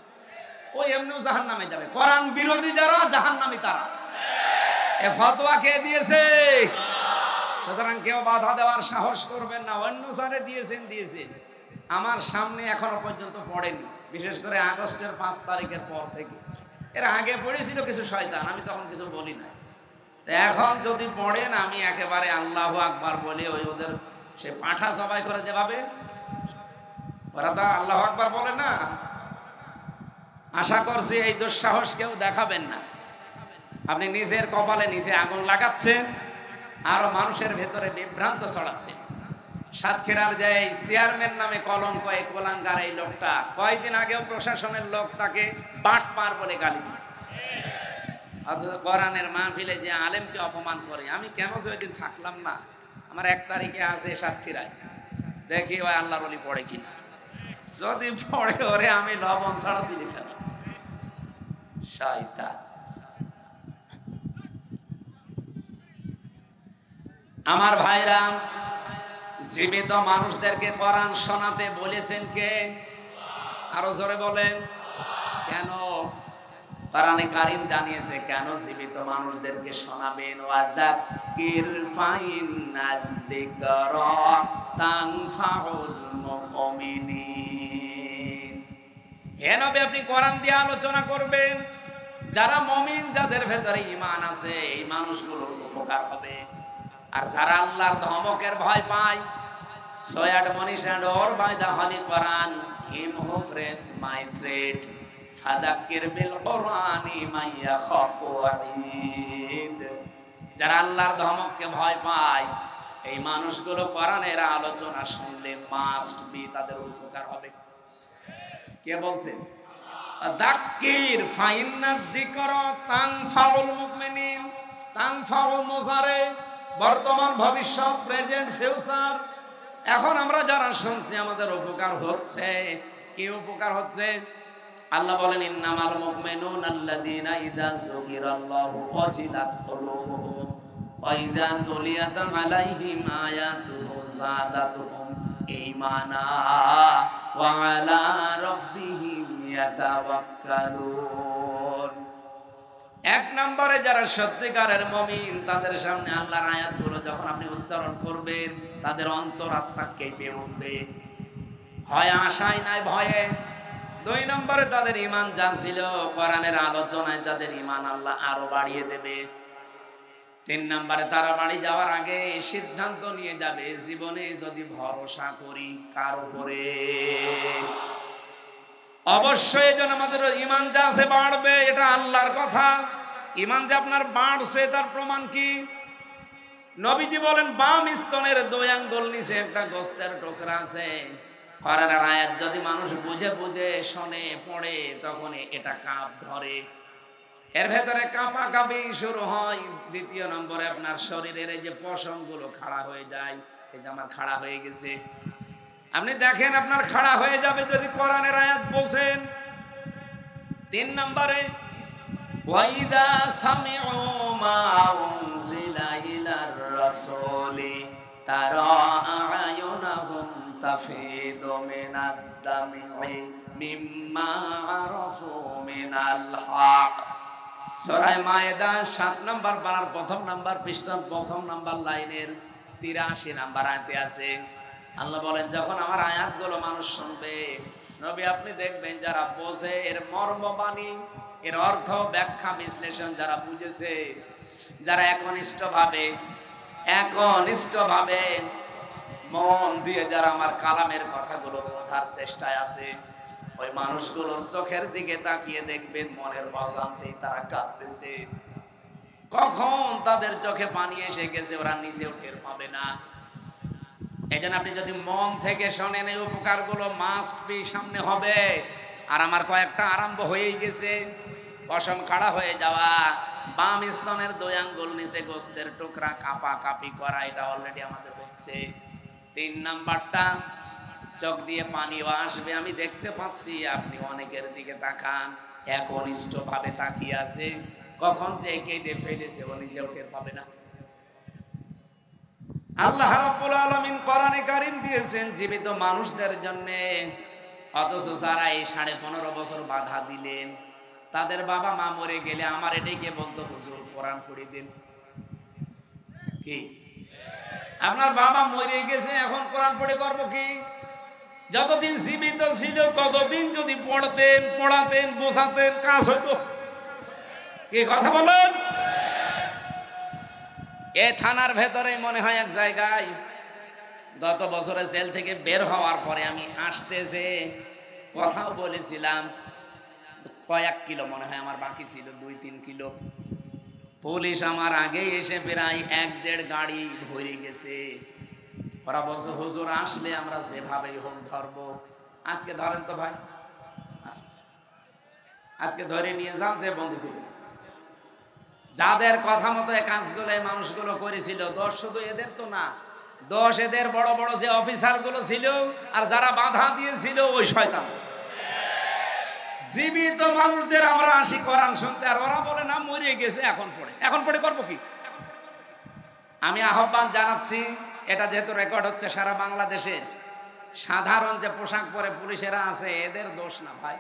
ওই এমনিও জাহান্নামে যাবে। কোরআন বিরোধী যারা, জাহান্নামী তারা। এ ফতোয়া কে দিয়েছে? সুতরাং কেউ বাধা দেওয়ার সাহস করবেন না। অন্য স্যারে দিয়েছেন, আমার সামনে এখনো পর্যন্ত পড়েনি, বিশেষ করে আগস্টের 5 তারিখের পর থেকে। এর আগে পড়েছিল কিছু শয়তান, আমি তখন কিছু বলি না। এখন যদি পড়েন, আমি একেবারে আল্লাহু আকবার বলে ওই ওদের সে পাঁঠা সবাই করে যেভাবে, ওরা তো আল্লাহু আকবার বলে না। আশা করছি এই দুঃসাহস কেউ দেখাবেন না। আপনি নিজের কপালে নিজে আগুন লাগাচ্ছেন, আর মানুষের ভেতরে বিভ্রান্ত ছড়াচ্ছেন। সাতক্ষীরার যে চেয়ারম্যান নামে কলঙ্ক, এই কোলাঙ্গার এই লোকটা কয়েকদিন আগেও প্রশাসনের লোক তাকে বাটপার বলে গালি দিয়েছে। অথচ কোরআনের মাহফিলে যে আলেমকে অপমান করে, আমি কেন যে ওই দিন থাকলাম না। আমার 1 তারিখে আছে সাতক্ষীরায়, দেখি ওই আল্লাহর ওলি পড়ে কিনা। যদি পড়ে, ওরে আমি লবণ ছাড়া চিনি ফেলা। শয়তান। আমার ভাইরা, জীবিত মানুষদেরকে কোরআন শোনাতে বলেছেন কে? আরো জোরে বলেন। কেন? কোরআনে কারীম জানিয়েছে কেন জীবিত মানুষদেরকে শোনাবেন। ওয়াযাক্কির ফাইন্নাদ যিকরা তানফাউল মুমিনিন। হে নবী আপনি কোরআন দিয়ে আলোচনা করবেন, যারা মুমিন যাদের ভেতরে ঈমান আছে এই মানুষগুলোর উপকার হবে। আর যারা আল্লাহর ধমকের ভয় পায়, so admonition or by the holy Quran, him who phrase my threat, fadakir bil Qurani man yakhafu wa'id। যারা আল্লাহর ধমককে ভয় পায় এই মানুষগুলো কোরআনের আলোচনা শুনলে মাস্ট বি তাদের উপকার হবে। কে বলছেন? যাক্কির ফাইন্না যিকরা তানফাউল মুমিনিন। তানফাউল মুজারে, বর্তমান ভবিষ্যৎ, প্রেজেন্ট ফিউচার। এখন আমরা যারা শুনছি আমাদের উপকার হচ্ছে। কি উপকার হচ্ছে? আল্লাহ বলেন ইন্নামাল মুমিনুনা আল্লাযীনা ইযা যুকিরাল্লাহু ওয়াজিলাত কুলুবুহুম ওয়া ইযা তুলিয়াত আলাইহিম আয়াতুহু যাদাতুহুম ঈমানা ওয়া আলা রাব্বিহিম ইয়াতাওয়াক্কালুন। এক নম্বরে যারা সত্যিকারের মুমিন তাদের সামনে আল্লাহর আয়াতগুলো যখন আপনি উচ্চারণ করবেন তাদের অন্তরাত্মা কেঁপে উঠবে, হয় আশায় নাই ভয়ে। দুই নম্বরে তাদের ঈমান যা ছিল কোরআনের আলোচনায় তাদের ঈমান আল্লাহ আরো বাড়িয়ে দেবে। তিন নম্বরে তারা বাড়ি যাওয়ার আগে সিদ্ধান্ত নিয়ে যাবে জীবনে যদি ভরসা করি কার উপরে। অবশ্যই এই জন্য আমাদের ঈমান যা আছে বাড়বে, এটা আল্লাহর কথা। ঈমান যে আপনার বাড়ছে তার প্রমাণ কি? নবীজি বলেন বাম স্তনের 2 আঙ্গুল নিচে একটা গোস্তের টুকরা আছে। কোরআনের আয়াত যদি মানুষ বুঝে বুঝে শোনে পড়ে তখন এটা কাঁপ ধরে, এর ভেতরে কাঁপাকাঁপি শুরু হয়। দ্বিতীয় নম্বরে আপনার শরীরের এই যে পশমগুলো খাড়া হয়ে যায়। এই যে আমার খাড়া হয়ে গেছে, আপনি দেখেন আপনার খাড়া হয়ে যাবে যদি কোরআনের আয়াত বোঝেন। তিন নম্বরে ওয়াইদা সামিউ মা উনজিলা ইলার রাসূলি তারা আয়ুনাহুম তাফিদু মিনাদ দামি মিম্মা আরাফু মিনাল হক। সূরা মায়েদা 7 নম্বর পারার প্রথম নম্বর পৃষ্ঠার প্রথম নম্বর লাইনের 83 নম্বর আয়াতে আছে। আল্লাহ বলেন যখন আমার আয়াতগুলো মানুষ শুনবে নবী আপনি দেখবেন যারা বোঝে এর মর্মবাণী, এর অর্থ ব্যাখ্যা বিশ্লেষণ যারা বুঝেছে, যারা একনিষ্ঠভাবে মন দিয়ে যারা আমার কালামের কথাগুলো বোঝার চেষ্টায় আছে, ওই মানুষগুলোর চোখের দিকে তাকিয়ে দেখবেন মনের অশান্তি তারা কাঁদতেছে। কখন তাদের চোখে পানি এসে গেছে ওরা নিজেও টের পাবে না। এই জন্য আপনি যদি মন থেকে শোনেন এই উপকারগুলো মাস্ট বি সামনে হবে। আর আমার কয়েকটা আরম্ভ হয়েই গেছে। পশম খাড়া হয়ে যাওয়া, বাম স্তনের 2 আঙ্গুল নিচে গোস্তের টুকরা কাঁপা কাঁপি করা, এটা অলরেডি আমাদের হচ্ছে। 3 নাম্বারটা চোখ দিয়ে পানিও আসবে। আমি দেখতে পাচ্ছি আপনি অনেকের দিকে তাকান, একনিষ্ঠভাবে তাকিয়ে আছে, কখন যে কেঁদে ফেলেছে ও নিজেও টের পাবে না। আল্লাহ রাব্বুল আলামিন কোরআনে কারীম দিয়েছেন জীবিত মানুষদের জন্য, অথচ যারা এই 15.5 বছর বাধা দিলেন তাদের বাবা মা মরে গেলে আমার এটাকে বলতো হুজুর কোরআন পড়ে দিন। কি আপনার বাবা মরে গেছে এখন কোরআন পড়ে করবো কি? যতদিন জীবিত ছিল ততদিন যদি পড়তেন পড়াতেন বোঝাতেন কাজ হইতো। কি কথা বলেন? এ থানার ভেতরে মনে হয় এক জায়গায় গত বছরে জেল থেকে বের হওয়ার পরে আমি আসতে যে কথাও বলেছিলাম, কয়েক কিলো মনে হয় আমার বাকি ছিল, 2-3 কিলো। পুলিশ আমার আগে এসে প্রায় 1-1.5 গাড়ি ভরে গেছে। ওরা বলছে হুজুর আসলে আমরা যেভাবেই হোক ধরবো। আজকে ধরেন তো ভাই, আজকে ধরে নিয়ে যান, যে বন্ধু করবে। যাদের কথা মতো এই কাজগুলো এই মানুষগুলো করেছিল, দোষ শুধু এদের তো না, দোষ এদের বড় বড় যে অফিসারগুলো ছিল আর যারা বাধা দিয়েছিল ওই শয়তান। জীবিত মানুষদের আমরা আসি কোরআন শুনতে আর ওরা বলে না মরে গেছে এখন পড়ে করবো কি? আমি আহ্বান জানাচ্ছি, এটা যেহেতু রেকর্ড হচ্ছে সারা বাংলাদেশে, সাধারণ যে পোশাক পরে পুলিশেরা আছে এদের দোষ না ভাই।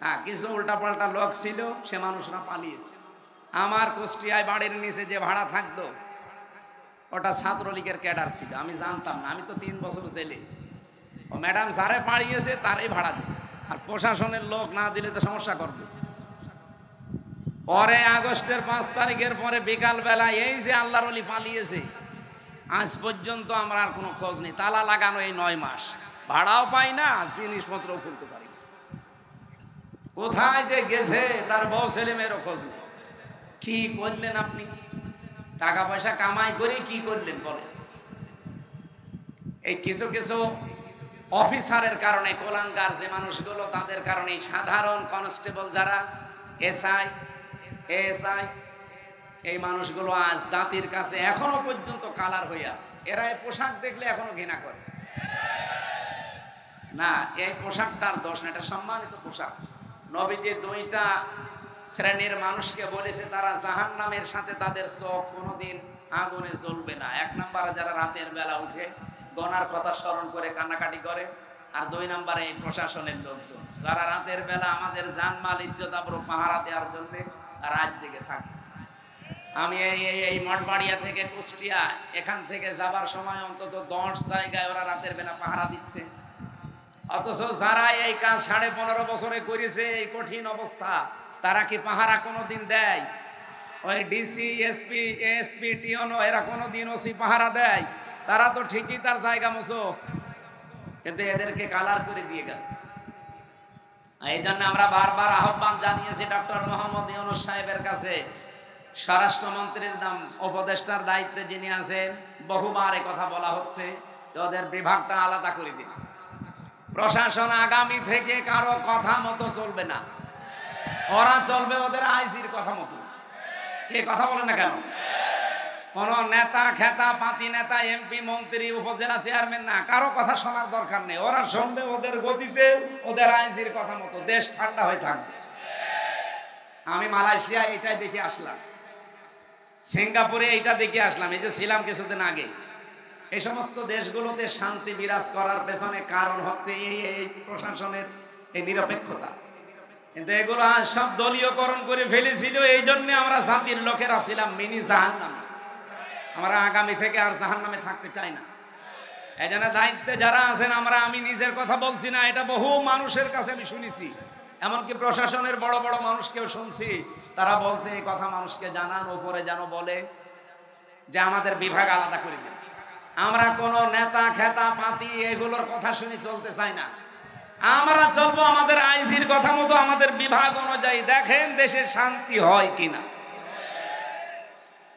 হ্যাঁ, কিছু উল্টাপাল্টা লোক ছিল, সে মানুষরা পালিয়েছে। আমার কুষ্টিয়ায় বাড়ির নিচে যে ভাড়া থাকতো ওটা ছাত্রলীগের ক্যাডার ছিল, আমি জানতাম না, আমি তো 3 বছর জেলে। ও ম্যাডাম যারে পাড়িয়েছে তারই ভাড়া দিয়েছে। আর প্রশাসনের লোক না দিলে তো সমস্যা করবে। পরে আগস্টের 5 তারিখের পরে বিকাল বেলা এই যে আল্লাহর ওলি পালিয়েছে, আজ পর্যন্ত আমরা আর কোনো খোঁজ নেই। তালা লাগানো এই 9 মাস, ভাড়াও পাই না, জিনিসপত্রও খুলতে পারি না। কোথায় যে গেছে তার বউ ছেলে মেয়েরও খোঁজ নেই। কি করলেন আপনি? টাকা পয়সা কামাই করে কি করলেন বলেন? এই কিছু কিছু অফিসারের কারণে, কোলাঙ্গার যে মানুষগুলো, তাদের কারণে সাধারণ কনস্টেবল যারা, এসআই, এএসআই, এই মানুষগুলো আজ জাতির কাছে এখনো পর্যন্ত কালার হয়ে আছে। এরা এই পোশাক দেখলে এখনো ঘৃণা করে না। এই পোশাকটার দোষ না, এটা সম্মানিত পোশাক। নবীজি 2টা শ্রেণীর মানুষকে বলেছে তারা জাহান্নামের সাথে তাদের চোখ কোনোদিন আগুনে জ্বলবে না। 1 নম্বরে যারা রাতের বেলা উঠে গনার কথা স্মরণ করে কান্নাকাটি করে, আর 2 নম্বরে এই প্রশাসনের লোকজন যারা রাতের বেলা আমাদের জানমাল ইজ্জত আবরু পাহারা দেওয়ার জন্য রাত জেগে থাকে। আমি এই মঠবাড়িয়া থেকে কুষ্টিয়া, এখান থেকে যাবার সময় অন্তত 10 জায়গায় ওরা রাতের বেলা পাহারা দিচ্ছে। অথচ যারা এই কাজ 15.5 বছরে করেছে, এই কঠিন অবস্থা, তারা কি পাহারা কোনোদিন দেয়? ওই ডিসি, এসপি, এসপি, টিওনো এরা কোনোদিন ওসি পাহারা দেয়? তারা তো ঠিকই তার জায়গা মতো, কিন্তু এদেরকে কালার করে দিয়ে গেল। এই জন্য আমরা বারবার আহ্বান জানিয়েছি ডক্টর মোহাম্মদ ইউনূস সাহেবের কাছে, স্বরাষ্ট্রমন্ত্রীর উপদেষ্টার দায়িত্বে যিনি আছেন, বহুবার এই কথা বলা হচ্ছে যে ওদের বিভাগটা আলাদা করে দিন। প্রশাসন আগামী থেকে কারো কথা মতো চলবে না, ওরা চলবে ওদের আইজির কথা মতো। কে কথা বলে না কেন? কোন নেতা খেতা পাতি নেতা, এমপি, মন্ত্রী, উপজেলা চেয়ারম্যান না, কারো কথা শোনার দরকার নেই। ওরা শুনবে ওদের গতিতে, ওদের আইজির কথা মতো। দেশ ঠান্ডা হয়ে থাকবে। আমি মালয়েশিয়া এটাই দেখে আসলাম, সিঙ্গাপুরে এইটা দেখে আসলাম, এই যে ছিলাম কিছুদিন আগে। এই সমস্ত দেশগুলোতে শান্তি বিরাজ করার পেছনে কারণ হচ্ছে এই প্রশাসনের এই নিরপেক্ষতা। কিন্তু এগুলো আজ সব দলীয়করণ করে ফেলেছিল। এই জন্য আমরা জাতির লোকেরা ছিলাম মিনি জাহান্নামে। আমরা আগামী থেকে আর জাহান্নামে থাকতে চাই না। এই জন্য দায়িত্বে যারা আছেন, আমি নিজের কথা বলছি না, এটা বহু মানুষের কাছে আমি শুনেছি, এমনকি প্রশাসনের বড় বড় মানুষকেও শুনছি, তারা বলছে এই কথা মানুষকে জানান, উপরে যেন বলে যে আমাদের বিভাগ আলাদা করে দিন। আমরা কোনো নেতা খেতা পাতি এগুলোর কথা শুনে চলতে চাই না। আমরা চলবো আমাদের আইজির কথা মতো, আমাদের বিভাগ অনুযায়ী। দেখেন দেশের শান্তি হয় কিনা।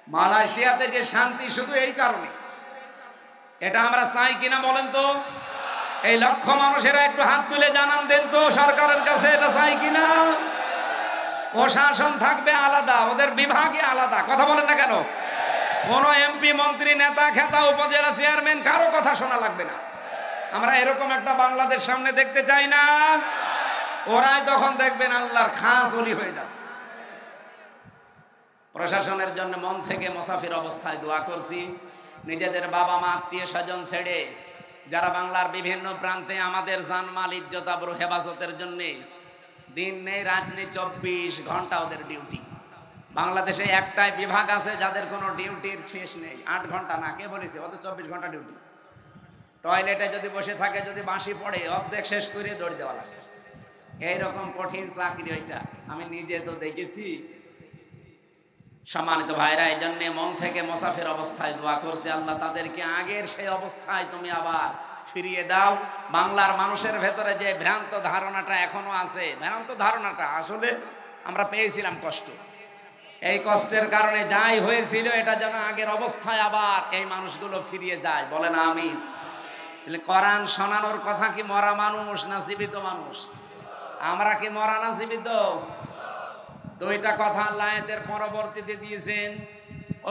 মালয়েশিয়াতে যে শান্তি শুধু এই কারণে, এটা আমরা চাই কিনা বলেন তো? এই লক্ষ মানুষেরা একটু হাত তুলে জানান দেন তো সরকারের কাছে, এটা চাই কিনা? প্রশাসন থাকবে আলাদা, ওদের বিভাগে আলাদা। কথা বলেন না কেন? কোন এমপি, মন্ত্রী, নেতা খেতা, উপজেলা চেয়ারম্যান কারো কথা শোনা লাগবে না। আমরা এরকম একটা বাংলাদেশ সামনে দেখতে চাই না। ওরাই তখন দেখবেন আল্লাহর খাস ওলি হয়ে যাবে। প্রশাসনের জন্য মন থেকে মুসাফির অবস্থায় দোয়া করছি। নিজেদের বাবা মা, আত্মীয় স্বজন ছেড়ে যারা বাংলার বিভিন্ন প্রান্তে আমাদের জানমাল ইজ্জত আবরু হেফাজতের জন্য দিন নেই রাত নেই, 24 ঘন্টা ওদের ডিউটি। বাংলাদেশে একটাই বিভাগ আছে যাদের কোনো ডিউটির শেষ নেই, 8 ঘন্টা না, কে বলেছে? ওদের 24 ঘন্টা ডিউটি। টয়লেটে যদি বসে থাকে, যদি বাঁশি পড়ে, অর্ধেক শেষ করে দৌড় দেওয়া লাগে। এইরকম কঠিন চাকরি ওইটা, আমি নিজে তো দেখেছি। সম্মানিত ভাইরা, এই জন্য মন থেকে মুসাফির অবস্থায় দোয়া করছে, আল্লাহ তাদেরকে আগের সেই অবস্থায় তুমি আবার ফিরিয়ে দাও। বাংলার মানুষের ভেতরে যে ভ্রান্ত ধারণাটা এখনো আছে, ভ্রান্ত ধারণাটা আসলে আমরা পেয়েছিলাম কষ্ট, এই কষ্টের কারণে যাই হয়েছিল এটা যেন আগের অবস্থায় আবার এই মানুষগুলো ফিরিয়ে যায়। বলেন আমিন। কোরআন শোনানোর কথা কি মরা মানুষ না জীবিত মানুষ? আমরা কি মরা না জীবিত? 2টা কথা আল্লাহ এদের পরবর্তীতে দিয়েছেন।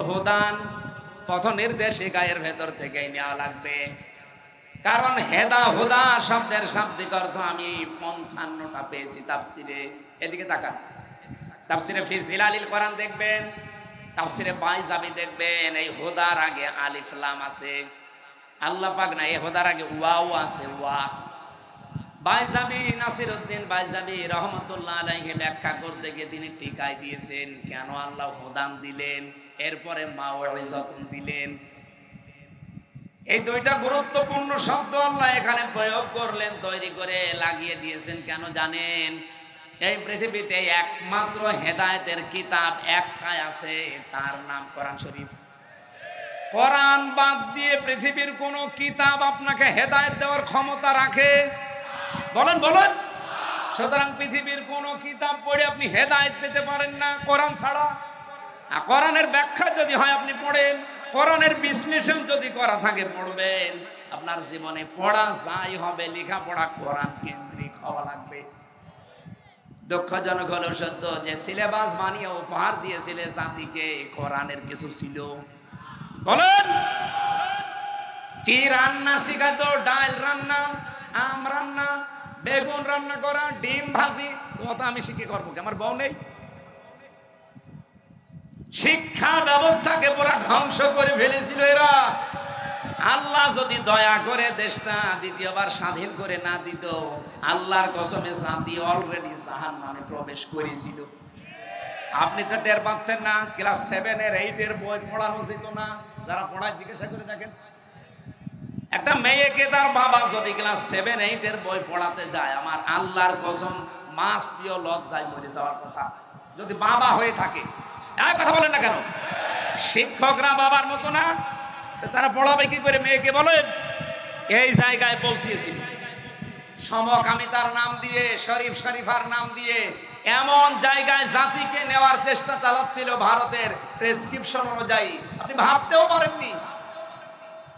হুদান, পথ নির্দেশিকা এর ভেতর থেকেই নেওয়া লাগবে। কারণ হেদা হুদা শব্দের শাব্দিক অর্থ আমি 55টা পেয়েছি তাফসিরে। এদিকে তাকান, তাফসিরে ফি জিলালিল কোরআন দেখবেন, তাফসিরে বাইজাবি দেখবেন, এই হুদার আগে আলিফ লাম আছে। আল্লাহ পাক না, এই হুদার আগে ওয়াও আছে, ওয়া। বাইজাবি, নাসিরউদ্দিন বাইজাবি রহমতুল্লাহ আলাইহি ব্যাখ্যা করতে গিয়ে তিনি টিকায় দিয়েছেন কেন আল্লাহ হুদান দিলেন, এরপরে মাউইজাতুন দিলেন। এই দুইটা গুরুত্বপূর্ণ শব্দ আল্লাহ এখানে প্রয়োগ করলেন, তৈরি করে লাগিয়ে দিয়েছেন। কেন জানেন? এই পৃথিবীতে একমাত্র হেদায়েতের কিতাব একটাই আছে, তার নাম কোরআন শরীফ। কোরআন বাদ দিয়ে পৃথিবীর কোন কিতাব আপনাকে হেদায়েত দেওয়ার ক্ষমতা রাখে? বলেন বলেন। সুতরাং পৃথিবীর কোন কিতাব পড়ে আপনি হেদায়েত পেতে পারেন না কোরআন ছাড়া। আর কোরআনের ব্যাখ্যা যদি হয় আপনি পড়েন, কোরআনের বিশ্লেষণ যদি করা থাকে পড়বেন। আপনার জীবনে পড়া যাই হবে, লেখাপড়া কোরআন কেন্দ্রিক হওয়া লাগবে। দুঃখজনক হলো সত্য যে সিলেবাস বানিয়ে উপহার দিয়েছিলে জাতিকে, কোরআনের কিছু ছিল? বলেন কি রান্না শিখাতো? ডাল রান্না, আম রান্না, বেগুন রান্না করা, ডিম ভাজি। কথা আমি শিখে করবো কি? আমার বউ নেই? শিক্ষা ব্যবস্থাকে পুরো ধ্বংস করে ফেলেছিল এরা। আল্লাহ যদি দয়া করে দেশটা দ্বিতীয়বার স্বাধীন করে না দিত, আল্লাহর কসমে জাতি অলরেডি জাহান্নামে প্রবেশ করেছিল। আপনি তো টের পাচ্ছেন না? ক্লাস 7 এর 8 এর বই পড়ানো যেত না? যারা পড়ায় জিজ্ঞাসা করে দেখেন। একটা মেয়েকে তার বাবা যদি ক্লাস 7 8 এর বই পড়াতে যায়, আমার আল্লাহর কসম মাস প্রিয় লজ্জায় মরে যাওয়ার কথা, যদি বাবা হয়ে থাকে। এক কথা বলেন না কেন? শিক্ষকরা বাবার মতো না? তারা পড়াবে কি করে মেয়েকে? বলেন। এই জায়গায় পৌঁছিয়েছিল সমকামিতার নাম দিয়ে, শরীফ শরীফার নাম দিয়ে এমন জায়গায় জাতিকে নেওয়ার চেষ্টা চালাচ্ছিল ভারতের প্রেসক্রিপশন অনুযায়ী, আপনি ভাবতেও পারেননি।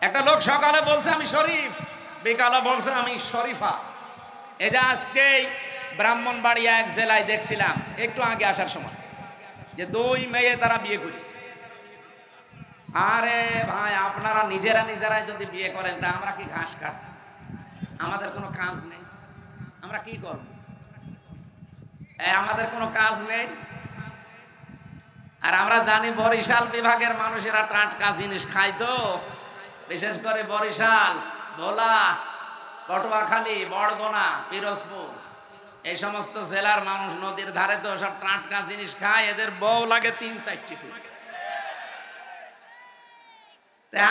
একটা লোক সকালে বলছে আমি শরীফ, বিকালে বলছে আমি শরীফা। এটা আজকে ব্রাহ্মণবাড়িয়া এক জেলায় দেখছিলাম একটু আগে আসার সময়, যে 2 মেয়ে তারা বিয়ে করেছে। আরে ভাই, আপনারা নিজেরাই যদি বিয়ে করেন, তা আমরা কি ঘাস কাটছি? আমাদের কোনো কাজ নেই, আমরা কি করব? আমাদের কোনো কাজ নেই। আর আমরা জানি বরিশাল বিভাগের মানুষেরা টাটকা জিনিস খায়, তো বিশেষ করে বরিশাল, ভোলা, পটুয়াখালী, বরগুনা, পিরোজপুর, এই সমস্ত জেলার মানুষ নদীর ধারে তো সব টাটকা জিনিস খায়। এদের বউ লাগে 3-4টি করে।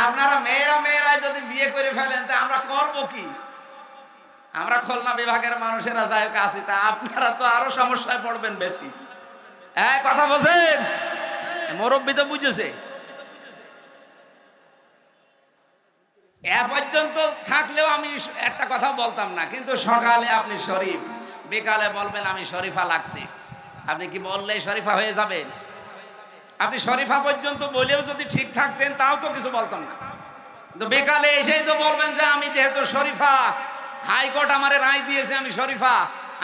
আপনারা মেয়েরা যদি বিয়ে করে ফেলেন, তা আমরা করবো কি? আমরা খুলনা বিভাগের মানুষেরা যাই হোক আছি, তা আপনারা তো আরো সমস্যায় পড়বেন বেশি। কথা বলছেন, মুরব্বী তো বুঝেছে। এ পর্যন্ত থাকলেও আমি একটা কথা বলতাম না, কিন্তু সকালে আপনি শরীফ, বিকালে বলবেন আমি শরীফা লাগছে। আপনি কি বললেই শরীফা হয়ে যাবেন? আপনি শরীফা পর্যন্ত বলেও যদি ঠিক থাকতেন, তাও তো কিছু বলতাম না। তো বিকালে এসেই তো বলবেন যে আমি যেহেতু শরীফা, হাইকোর্ট আমারে রায় দিয়েছে আমি শরীফা,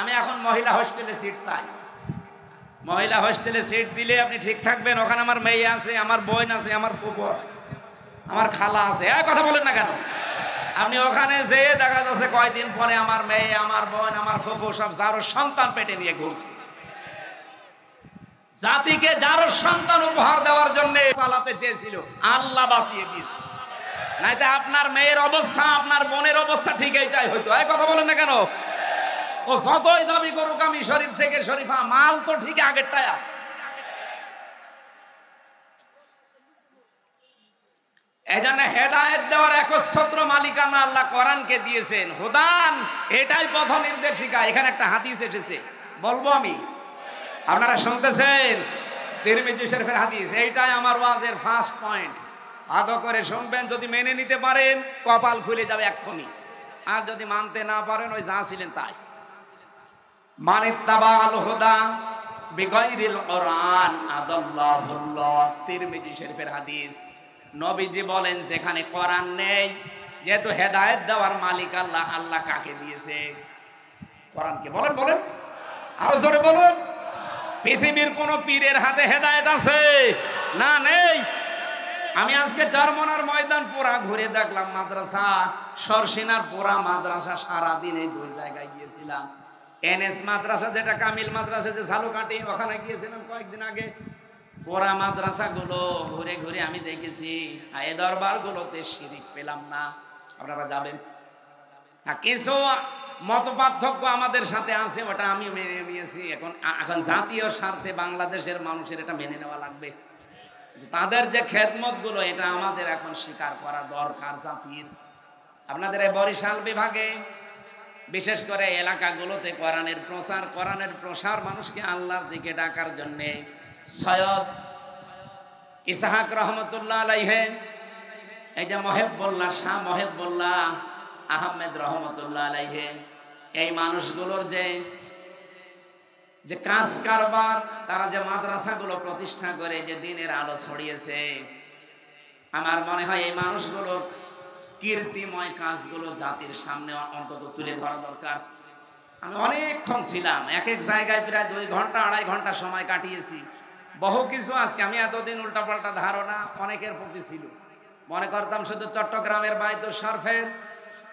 আমি এখন মহিলা হোস্টেলে সিট চাই। মহিলা হোস্টেলে সিট দিলে আপনি ঠিক থাকবেন? ওখানে আমার মেয়ে আছে, আমার বোন আছে, আমার ফুফু আছে, আমার খালা আছে। কথা বলেন না কেন? আপনি ওখানে যেয়ে দেখা যাচ্ছে কয়দিন পরে আমার মেয়ে, আমার বোন, আমার ফুফু সব যারো সন্তান পেটে নিয়ে ঘুরছে। জাতিকে যারো সন্তান উপহার দেওয়ার জন্য চালাতে চেয়েছিল, আল্লাহ বাঁচিয়ে দিয়েছে। নাইতে আপনার মেয়ের অবস্থা, আপনার বোনের অবস্থা ঠিক এইটাই হইতো। কথা বলেন না কেন? ও যতই দাবি করুক আমি শরীফ থেকে শরীফা, মাল তো ঠিক আগেরটাই আছে। এজন্য হেদায়েত দেওয়ার একচ্ছত্র মালিকানা আল্লাহ কোরআনকে দিয়েছেন। হুদান, এটাই পথ নির্দেশিকা। এখানে একটা হাদিস এসেছে, বলবো আমি, আপনারা শুনতেছেন? তিরমিজি শরীফের হাদিস। এইটাই আমার ওয়াজের ফার্স্ট পয়েন্ট। আদর করে শুনবেন, যদি মেনে নিতে পারেন কপাল খুলে যাবে এক্ষুনি। আর যদি মানতে না পারেন, ওই যা ছিলেন তাই। মানিত্তাবাল হুদা বিগাইরিল কোরআন আদাল্লাহুল্লাহ। তিরমিজি শরীফের হাদিস। নবীজি বলেন যেখানে কোরআন নেই, যেহেতু হেদায়েত দেওয়ার মালিক আল্লাহ, আল্লাহ কাকে দিয়েছে? কোরআনকে। বলেন বলেন, আরো জোরে বলুন। পৃথিবীর কোন পীরের হাতে হেদায়েত আছে? না, নেই। আমি আজকে চরমনার ময়দান পুরা ঘুরে দেখলাম, মাদ্রাসা, সরসিনার পুরা মাদ্রাসা, সারাদিন এই 2 জায়গায় গিয়েছিলাম। এনএস মাদ্রাসা, যেটা কামিল মাদ্রাসা, যে ঝালুকাঠি, ওখানে গিয়েছিলাম কয়েকদিন আগে। পুরা মাদ্রাসা গুলো ঘুরে ঘুরে আমি দেখেছি, এই দরবার গুলোতে শিরিক পেলাম না। আপনারা যাবেন। কিছু মত পার্থক্য আমাদের সাথে আছে, ওটা আমি মেনে নিয়েছি। এখন জাতীয় স্বার্থে বাংলাদেশের মানুষের এটা মেনে নেওয়া লাগবে। তাদের যে খেদমত গুলো এটা আমাদের এখন স্বীকার করা দরকার জাতির। আপনাদের এই বরিশাল বিভাগে বিশেষ করে এলাকাগুলোতে কোরআনের প্রসার মানুষকে আল্লাহর দিকে ডাকার জন্য সৈয়দ ইসহাক রহমতুল্লাহ আলাইহি, এই যে মহেবুল্লাহ শাহ মহেবুল্লাহ আহমেদ রহমতুল্লাহ আলাইহি, এই মানুষগুলোর যে কাজ কারবার, তারা যে মাদ্রাসাগুলো প্রতিষ্ঠা করে যে দিনের আলো ছড়িয়েছে, আমার মনে হয় এই মানুষগুলোর কীর্তিময় কাজগুলো জাতির সামনে অন্তত তুলে ধরা দরকার। আমি অনেকক্ষণ ছিলাম, এক এক জায়গায় প্রায় 2 ঘন্টা 2.5 ঘন্টা সময় কাটিয়েছি। বহু কিছু আজকে আমি এতদিন উল্টাপাল্টা ধারণা অনেকের প্রতি ছিল, মনে করতাম শুধু চট্টগ্রামের বায়তুল শরফের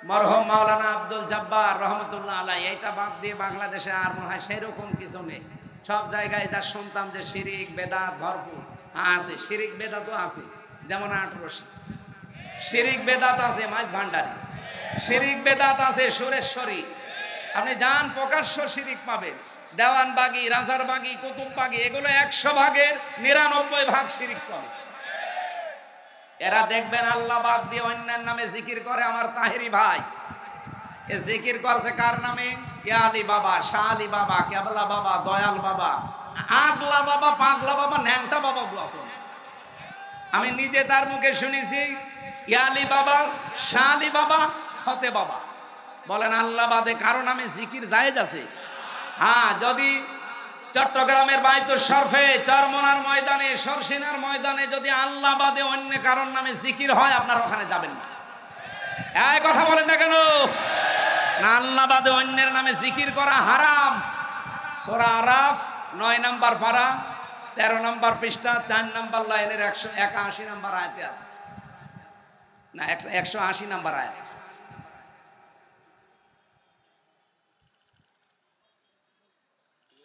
মরহুম মাওলানা আব্দুল জব্বার রহমতুল্লাহ আলাইহি, এইটা বাদ দিয়ে বাংলাদেশে আর মনে হয় সেরকম কিছু নেই। সব জায়গায় যা শুনতাম যে শিরিক বেদাত ভরপুর। হ্যাঁ আছে, শিরিক বেদাতও আছে, যেমন 18 শিরিক বেদাত আছে মাঝ ভান্ডারি, শিরিক বেদাত আছে সুরেশ্বরী। আপনি যান প্রকাশ্য শিরিক পাবেন, দেওয়ানবাগি, রাজারবাগি, কুতুববাগি, এগুলো 100 ভাগের 99 ভাগ শিরিক চলে। এরা দেখবেন আল্লাহ বাদ দিয়ে অন্যের নামে জিকির করে। আমার তাহেরি ভাই এ জিকির করছে কার নামে? ইয়া আলী বাবা, শাহ আলী বাবা, কেবলা বাবা, দয়াল বাবা, আগলা বাবা, পাগলা বাবা, ন্যাংটা বাবা বলা চলছে। আমি নিজে তার মুখে শুনেছি ইয়া আলী বাবা, শাহ আলী বাবা, ফতে বাবা। বলেন আল্লাহ বাদে কারো নামে জিকির জায়েজ আছে? হ্যাঁ, যদি চট্টগ্রামের বায়তুল শরফে, চরমনার ময়দানে, সরসিনার ময়দানে যদি আল্লাহ বাদে অন্য কারোর নামে জিকির হয়, আপনারা ওখানে যাবেন না। এই কথা বলেন না কেন? না, আল্লাহ বাদে অন্যের নামে জিকির করা হারাম। সূরা আরাফ 9 নম্বর পারা 13 নম্বর পৃষ্ঠা 4 নম্বর লাইনের 181 নম্বর আয়াতে আছে, না 180 নম্বর আয়াত।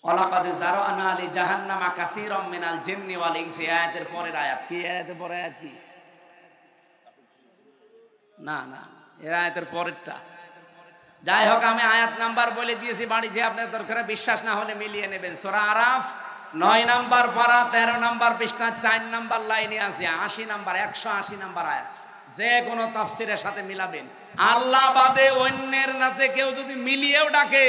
ওয়ালাকাদ যারানা লি জাহান্নামা কাসীরাম মিনাল জিন্নি ওয়াল ইনসি, আয়াতের পরের আয়াত কি? আয়াতের পরের আয়াত কি? না না, এর আয়াতের পরেরটা। যাই হোক, আমি আয়াত নাম্বার বলে দিয়েছি, বাড়ি যে আপনার দরকার বিশ্বাস না হলে মিলিয়ে নেবেন। সূরা আরাফ 9 নম্বর পারা 13 নম্বর পৃষ্ঠা 4 নম্বর লাইনে আছে 80 নম্বর 180 নম্বর আয়াত। যে কোনো তাফসীরের সাথে মিলাবেন। আল্লাহ বাদে অন্যের নাতে কেউ যদি মিলিয়েও ডাকে,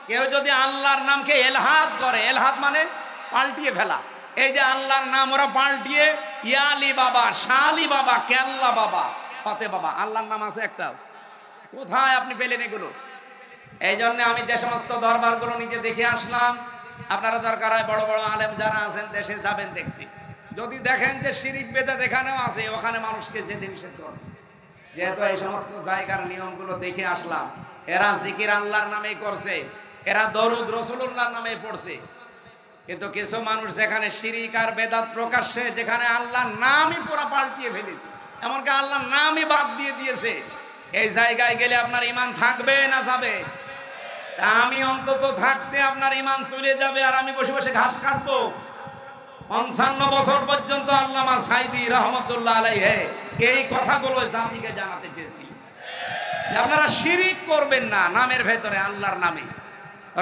কেউ যদি আল্লাহর নামকে এলহাদ করে, এলহাদ মানে পাল্টিয়ে ফেলা, এই যে আল্লাহর নাম ওরা পাল্টিয়ে ইয়া আলী বাবা, শাহ আলী বাবা, কেল্লা বাবা, ফতে বাবা, আল্লাহর নাম আছে একটা? কোথায় আপনি পেলেন এগুলো? এই জন্য আমি যে সমস্ত দরবারগুলো নিজে দেখে আসলাম, আপনারা দরকার হয় বড় বড় আলেম যারা আছেন দেশে যাবেন দেখতে। যদি দেখেন যে শিরিক বেদাত এখানেও আছে, ওখানে মানুষকে যেতে নিষেধ করবে। যেহেতু এই সমস্ত জায়গার নিয়মগুলো দেখে আসলাম, এরা জিকির আল্লাহর নামেই করছে, এরা দরুদ রাসূলুল্লাহর নামেই পড়ছে। কিন্তু কিছু মানুষ যেখানে শিরিক আর বেদাত প্রকাশ্যে, যেখানে আল্লাহর নামই পুরো পাল্টিয়ে ফেলেছে, এমনকি আল্লাহর নামই বাদ দিয়ে দিয়েছে, এই জায়গায় গেলে আপনার ঈমান থাকবে না যাবে? আমি অন্তত থাকতে আপনার ঈমান চলে যাবে, আর আমি বসে বসে ঘাস কাটবো। 55 বছর পর্যন্ত আল্লামা সাইদি রহমতুল্লাহ আলাইহি এই কথাগুলো জাতিকে জানাতে চেয়েছি যে আপনারা শিরিক করবেন না নামের ভেতরে, আল্লাহর নামে।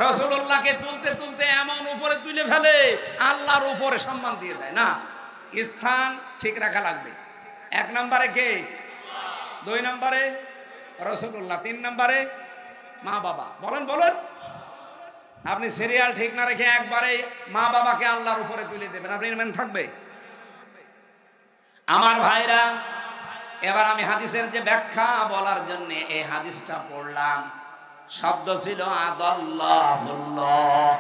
রাসূলুল্লাহকে তুলতে তুলতে এমন উপরে তুলে ফেলে, আল্লাহর উপরে সম্মান দিয়ে দেয় না। স্থান ঠিক রাখা লাগবে। 1 নম্বরে কে? 2 নম্বরে রাসূলুল্লাহ, 3 নম্বরে মা বাবা। বলেন বলেন, আপনি সিরিয়াল ঠিক না রেখে একবারে মা বাবাকে আল্লাহর উপরে তুলে দেবেন, আপনি ইমান থাকবে? আমার ভাইরা, এবার আমি হাদিসের যে ব্যাখ্যা বলার জন্য এই হাদিসটা পড়লাম। শব্দ ছিল আদাল্লাহুল্লাহ।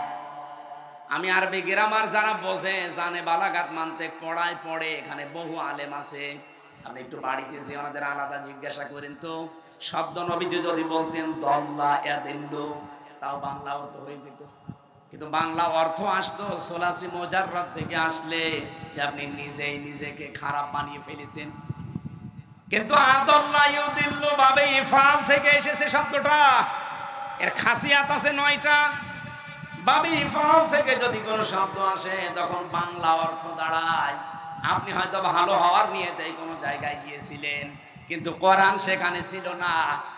আমি আরবি গ্রামার যারা বোঝে, জানে, বালাগাত মানতে পড়ায় পড়ে, এখানে বহু আলেম আছে। আপনি একটু বাড়িতে যে ওনাদের আলাদা জিজ্ঞাসা করেন তো, শব্দ নবীজি যদি বলতেন দল্লা ইয়াদিল্লু, তাও বাংলা অর্থ হয়ে যেত। কিন্তু বাংলা অর্থ আসতো সোলাসি মোজাররদ থেকে আসলে যে আপনি নিজেই নিজেকে খারাপ বানিয়ে ফেলেছেন। কিন্তু আদাল্লা ইউদিল্লু বাবে ইফআল থেকে এসেছে শব্দটা। এর খাসিয়াত আছে 9টা। বাবে ইফআল থেকে যদি কোনো শব্দ আসে, তখন বাংলা অর্থ দাঁড়ায় আপনি হয়তো ভালো হওয়ার নিয়তে কোনো জায়গায় গিয়েছিলেন, কিন্তু কোরআন সেখানে ছিল না,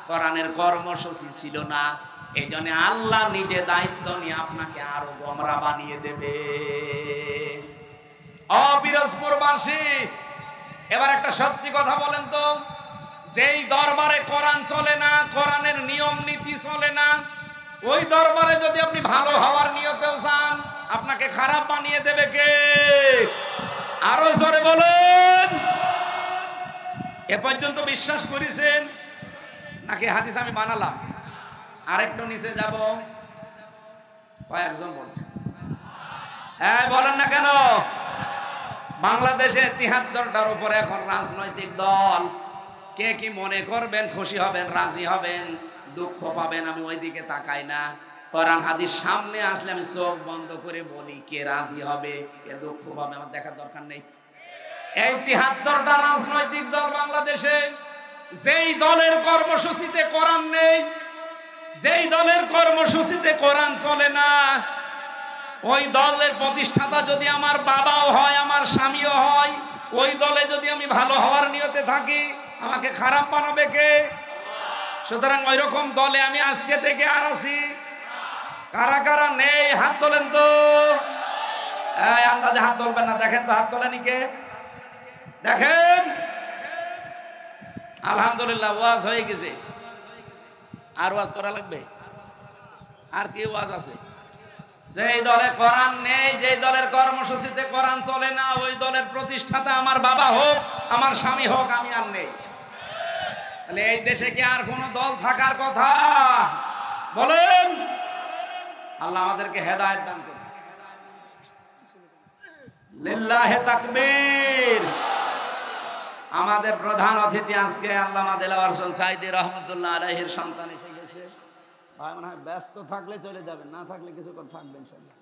কোরআনের কর্মসূচি ছিল না। এই জন্য আল্লাহ নিজে দায়িত্ব নিয়ে আপনাকে আরো গোমরা বানিয়ে দেবে। পিরোজপুরবাসী, এবার একটা সত্যি কথা বলেন তো, যেই দরবারে কোরআন চলে না, কোরআনের নিয়ম নীতি চলে না, ওই দরবারে যদি আপনি ভালো হওয়ার নিয়তেও যান, আপনাকে খারাপ বানিয়ে দেবে কে? আরো জোরে বলেন। এ পর্যন্ত বিশ্বাস করেছেন নাকি হাদিস আমি বানালাম? আরেকটু নিচে যাব, কয়েকজন বলছে, হ্যাঁ বলেন না কেন? বাংলাদেশে ৭৩টার উপরে এখন রাজনৈতিক দল। কে কি মনে করবেন, খুশি হবেন, রাজি হবেন, দুঃখ পাবেন, আমি ওইদিকে তাকাই না। কোরআন হাদিস সামনে আসলে আমি চোখ বন্ধ করে বলি কে রাজি হবে, কে দুঃখ পাবে, আমার দেখার দরকার নেই। এই ৭৩টা রাজনৈতিক দল বাংলাদেশে, যেই দলের কর্মসূচিতে কোরআন নেই, যেই দলের কর্মসূচিতে কোরআন চলে না, ওই দলের প্রতিষ্ঠাতা যদি আমার বাবাও হয়, আমার স্বামীও হয়, ওই দলে যদি আমি ভালো হওয়ার নিয়তে থাকি, আমাকে খারাপ বানাবে কে? সুতরাং ওই রকম দলে আমি আজকে থেকে আর আছি। কারা কারা নেই হাত তোলেন তো। আন্দাজে হাত তুলবেন না, দেখেন তো হাত তোলেনি কে, দেখেন। আলহামদুলিল্লাহ, ওয়াজ হয়ে গেছে। আর ওয়াজ করা লাগবে? আর কি ওয়াজ আছে? যেই দলে কোরআন নেই, যেই দলের কর্মসূচিতে কোরআন চলে না, ওই দলের প্রতিষ্ঠাতা আমার বাবা হোক, আমার স্বামী হোক, আমি আর নেই। তাহলে এই দেশে কি আর কোন দল থাকার কথা? বলেন। আল্লাহ আমাদেরকে হেদায়েত দান করুন। লিল্লাহি তাকবীর। আমাদের প্রধান অতিথি আজকে আল্লামা দেলাওয়ার হোসেন সাঈদী রহমাতুল্লাহ আলাইহির সন্তান এসে গেছে। ভাই মনে হয় ব্যস্ত থাকলে চলে যাবেন, না থাকলে কিছুক্ষণ থাকবেন ইনশাআল্লাহ।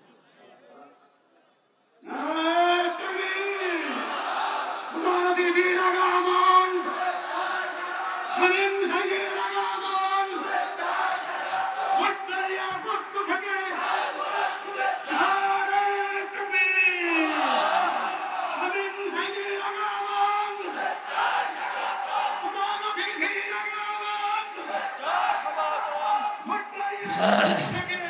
প্রধান অতিথির আগমন, শামীম সাঈদীর আগমন, মঠবাড়িয়ার পক্ষ থেকে নারে তাকবীর। শামীম সাঈদীর আগমন, প্রধান অতিথির আগমন, মঠবাড়িয়ার থেকে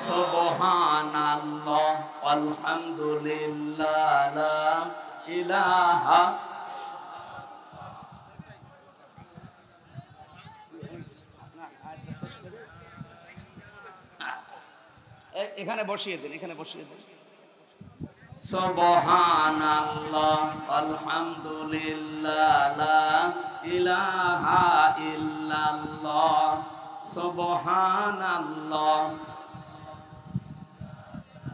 সুবহানাল্লাহ আলহামদুলিল্লাহ লা ইলাহা। এখানে বসিয়ে দিন, এখানে বসিয়ে দিন। সুবহানাল্লাহ আলহামদুলিল্লাহ লা ইলাহা ইল্লাল্লাহ সুবহানাল্লাহ।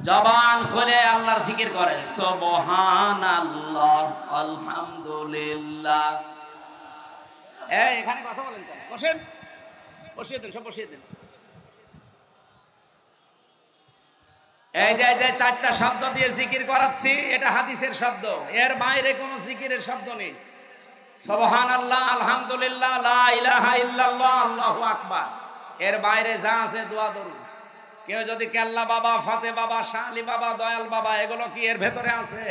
জবান খুলে আল্লাহর জিকির করেন, সুবহানাল্লাহ আলহামদুলিল্লাহ। এখানে কথা বলেন কেন? বসেন, বসিয়ে দেন, সব বসিয়ে দেন। এই যে চারটা শব্দ দিয়ে জিকির করাচ্ছি, এটা হাদিসের শব্দ, এর বাইরে কোনো জিকিরের শব্দ নেই। সুবহানাল্লাহ আলহামদুলিল্লাহ লা ইলাহা ইল্লাল্লাহ আল্লাহু আকবার, এর বাইরে যা আছে দোয়া দরুদ। কেউ যদি কেল্লা বাবা, ফাতে বাবা, শালি বাবা, দয়াল বাবা, এগুলো কি এর ভেতরে আছে?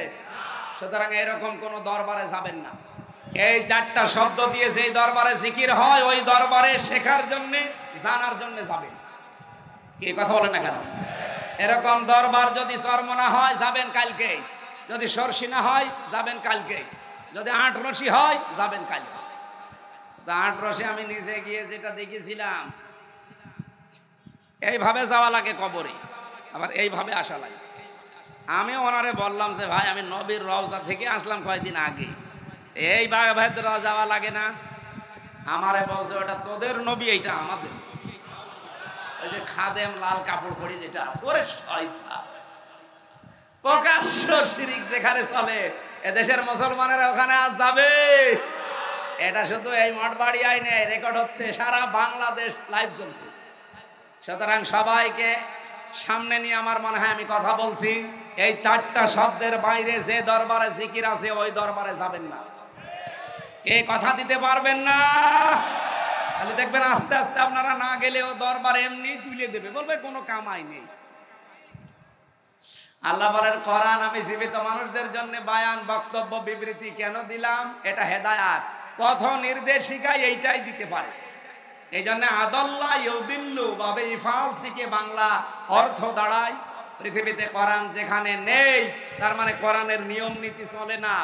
সুতরাং এরকম কোন দরবারে যাবেন না। এই চারটা শব্দ দিয়ে যেই দরবারে জিকির হয়, ওই দরবারে শেখার জন্য, জানার জন্য যাবেন। কি কথা বলেন না কেন? এরকম দরবার যদি চরমনা হয়, যাবেন কালকে। যদি সরসি না হয়, যাবেন কালকে। যদি আটরসি হয়, যাবেন কালকে। আটরসি আমি নিজে গিয়ে যেটা দেখেছিলাম, এইভাবে যাওয়া লাগে কবরে, আবার এইভাবে আসা লাগে। আমি ওনারে বললাম যে ভাই, আমি নবীর রওজা থেকে আসলাম কয়েকদিন আগে, এই বাঘাভেদ্রা যাওয়া লাগে না? আমারে বলছে ওটা তোদের নবী, এইটা আমাদের। ওই যে খাদেম লাল কাপড় পরে যেটা আছে, ওরে শয়তান, প্রকাশ্য শিরিক যেখানে চলে, এদেশের মুসলমানেরা ওখানে আজ যাবে? এটা শুধু এই মঠবাড়ি আইনে রেকর্ড হচ্ছে, সারা বাংলাদেশ লাইভ চলছে। সুতরাং সবাইকে সামনে নিয়ে আমার মনে হয় আমি কথা বলছি, এই চারটা শব্দের বাইরে যে দরবারে জিকির আছে, ওই দরবারে যাবেন না। কে কথা দিতে পারবেন না? তাহলে দেখবেন আস্তে আস্তে আপনারা না গেলেও দরবারে এমনি তুলে দেবে, বলবে কোনো কামাই নেই। আল্লাহ বলেন, কোরআন আমি জীবিত মানুষদের জন্য বায়ান, বক্তব্য, বিবৃতি কেন দিলাম? এটা হেদায়াত, পথ নির্দেশিকা এইটাই দিতে পারে। এই জন্য আদাল্লাহ ইউদিল্লু বাবে ইফাল থেকে বাংলা অর্থ দাঁড়ায় পৃথিবীতে কোরআন যেখানে নেই তার মানে কোরআনের নিয়ম নীতি চলে না।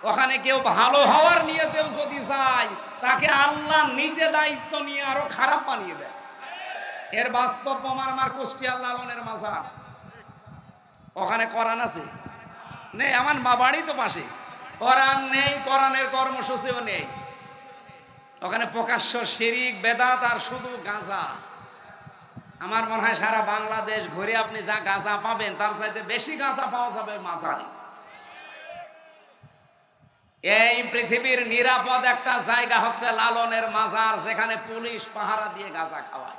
ওখানে কেউ ভালো হওয়ার নিয়তেও যদি চায় তাকে আল্লাহ নিজে দায়িত্ব নিয়ে আরো খারাপ বানিয়ে দেয়। এর বাস্তব প্রমাণ আমার কুষ্টিয়া লালনের মাজার, ওখানে কোরআন আছে নেই? আমার মা বাড়ি তো পাশে, কোরআন নেই, কোরআনের কর্মসূচিও নেই। ওখানে প্রকাশ্য শিরিক বেদাত আর শুধু গাঁজা। আমার মনে হয় সারা বাংলাদেশ ঘুরে আপনি যা গাঁজা পাবেন তার চাইতে বেশি গাঁজা পাওয়া যাবে মাজারে। এই পৃথিবীর নিরাপদ একটা জায়গা হচ্ছে লালনের মাজার, যেখানে পুলিশ পাহারা দিয়ে গাঁজা খাওয়ায়।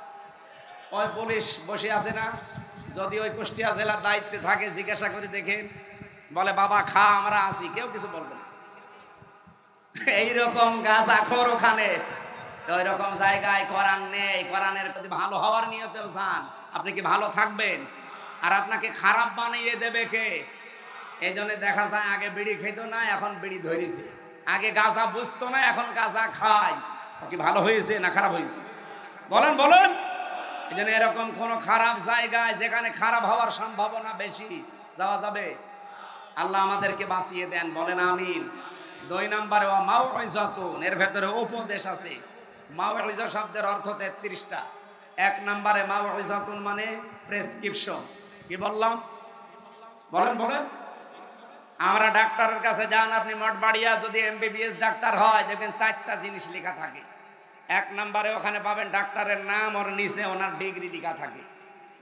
ওই পুলিশ বসে আছে না, যদি ওই কুষ্টিয়া জেলার দায়িত্বে থাকে জিজ্ঞাসা করে দেখেন, বলে বাবা খা, আমরা আছি, কেউ কিছু বলবে না। এইরকম গাঁজাখোর ওখানে। ওই রকম জায়গায় কোরআন নেই। কোরআনের প্রতি ভালো হওয়ার নিয়তেও চান, আপনি কি ভালো থাকবেন? আর আপনাকে খারাপ বানিয়ে দেবে কে? এই জন্য দেখা যায় আগে বিড়ি খেত না, এখন বিড়ি ধরেছে। আগে গাঁজা বুঝতো না, এখন গাঁজা খায়। কি ভালো হয়েছে না খারাপ হয়েছে? বলেন বলেন। এই জন্য এরকম কোন খারাপ জায়গায় যেখানে খারাপ হওয়ার সম্ভাবনা বেশি যাওয়া যাবে? আল্লাহ আমাদেরকে বাঁচিয়ে দেন, বলেন আমিন। 2 নম্বরে ওয়া মাউইজাতুন, এর ভেতরে উপদেশ আছে। মাউইজা শব্দের অর্থ 33টা। 1 নম্বরে মাউইজাতুন মানে প্রেসক্রিপশন। কি বললাম? বলেন বলেন। আমরা ডাক্তারের কাছে যান, আপনি মঠবাড়িয়া যদি এমবিবিএস ডাক্তার হয় দেখবেন 4টা জিনিস লেখা থাকে। 1 নম্বরে ওখানে পাবেন ডাক্তারের নাম, ওর নিচে ওনার ডিগ্রি লেখা থাকে।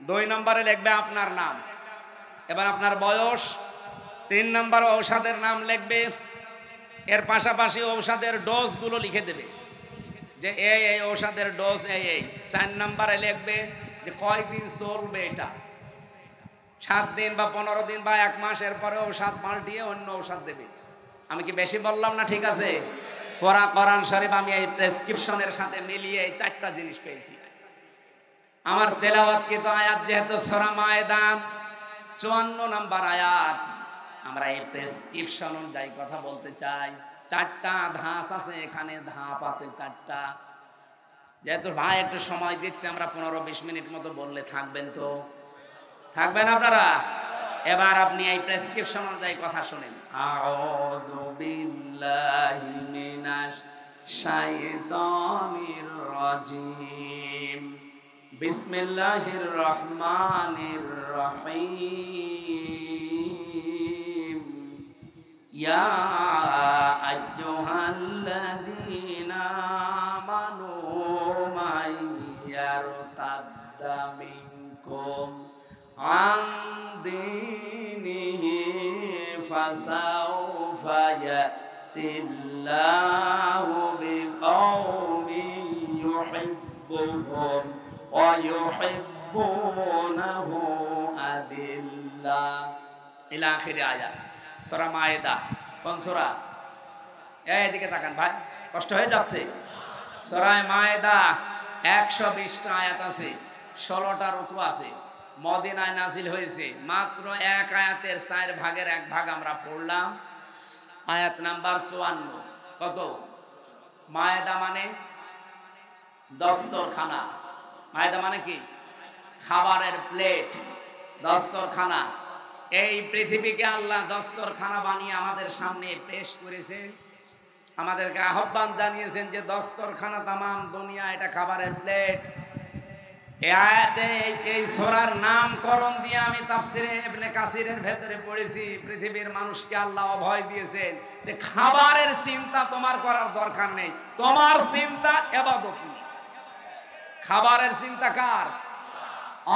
2 নম্বরে লিখবে আপনার নাম, এবার আপনার বয়স। 3 নম্বরে ঔষধের নাম লিখবে, এর পাশাপাশি ঔষধের ডোজগুলো লিখে দেবে যে এই ঔষধের ডোজ এই। 4 নম্বরে লিখবে যে কয়দিন চলবে এটা, 7 দিন বা 15 দিন বা 1 মাস, এরপরে ঔষধ পাল্টিয়ে অন্য ঔষধ দেবে। আমি কি বেশি বললাম না? ঠিক আছে। কোরআন শরীফ আমি এই প্রেসক্রিপশনের সাথে মিলিয়ে এই 4টা জিনিস পেয়েছি। আমার তেলাওয়াতকৃত আয়াত যেহেতু সূরা মায়েদা 54 নম্বর আয়াত, আমরা এই প্রেসক্রিপশন অনুযায়ী কথা বলতে চাই। 4টা ধাপ আছে এখানে, ধাপ আছে 4টা। যেহেতু ভাই একটু সময় দিচ্ছে, আমরা 15-20 মিনিট মতো বললে থাকবেন তো? থাকবেন আপনারা? এবার আপনি এই প্রেসক্রিপশন অনুযায়ী কথা শুনেন। আউযু বিল্লাহি মিনাশ শাইতানির রাজিম, বিসমিল্লাহির রহমানির রহিম, ইয়া আইয়ুহাল্লাযীনা আমানু মাইয়ারতাদ্দা মিনকুম আন দীনিহি ফাসাউফা ইয়াতিল্লাহু বিকওমিন ইউহিব্বুহুম ওয়া ইউহিব্বুনাহু আদিল্লাহ ইলা আখির আয়াত। সূরা মায়েদা। কোন সূরা? এইদিকে তাকান ভাই, কষ্ট হয়ে যাচ্ছে। সূরা মায়েদা 120টা আয়াত আছে, 16টা রুকু আছে। মদিনায় নাজিল হয়েছে। মাত্র 1 আয়াতের 4 ভাগের 1 ভাগ আমরা পড়লাম। আয়াত নাম্বার 54। কত? মায়েদা মানে দস্তরখানা। মায়েদা মানে কি? খাবারের প্লেট, দস্তরখানা। এই পৃথিবীকে আল্লাহ দস্তরখানা বানিয়ে আমাদের সামনে পেশ করেছেন। আমাদেরকে আহ্বান জানিয়েছেন যে দস্তরখানা তামাম দুনিয়া এটা খাবারের প্লেট। এই আয়াতে এই সূরার নামকরণ দিয়ে আমি তাফসিরে ইবনে কাসিরের ভেতরে পড়েছি, পৃথিবীর মানুষকে আল্লাহ অভয় দিয়েছেন যে খাবারের চিন্তা তোমার করার দরকার নেই, তোমার চিন্তা ইবাদত নিয়ে। খাবারের চিন্তা কার?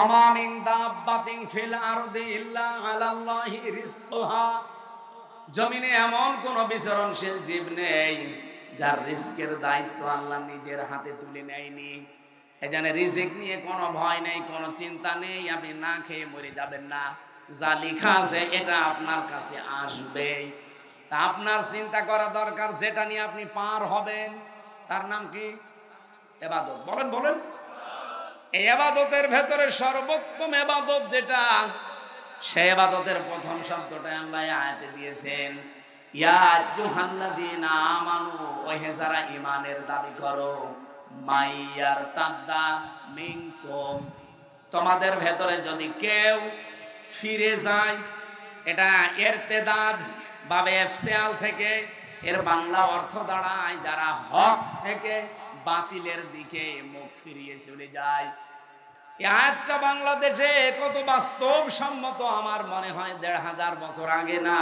আমা মিন দাব্বাতিন ফিল আরদি ইল্লা আলাল্লাহি রিজকুহা। জমিনে এমন কোন বিচরণশীল জীব নেই যার রিজকের দায়িত্ব আল্লাহ নিজের হাতে তুলে নেয়নি। এখানে রিজিক নিয়ে কোনো ভয় নেই, কোনো চিন্তা নেই। আপনি না খেয়ে মরে যাবেন না, যা লেখা আছে এটা আপনার কাছে আসবেই। তা আপনার চিন্তা করা দরকার যেটা নিয়ে আপনি পার হবেন, তার নাম কি? ইবাদত। বলেন বলেন। এই ইবাদতের ভেতরে সর্বোত্তম ইবাদত যেটা, সেই ইবাদতের প্রথম শব্দটা আল্লাহ আয়াতে দিয়েছেন, ইয়া আইয়ুহাল্লাযীনা আমানু, ওহে যারা ঈমানের দাবি করো, মাইয়ার তাদ্দা মিনকুম, তোমাদের ভেতরে যদি কেউ ফিরে যায়, এটা ইরতেদাদ বাবে ইফতিআল থেকে, এর বাংলা অর্থ দাঁড়ায় যারা হক থেকে বাতিলের দিকে মুখ ফিরিয়ে চলে যায়। এই আয়াতটা বাংলাদেশে কত বাস্তবসম্মত আমার মনে হয় ১৫০০ বছর আগে না,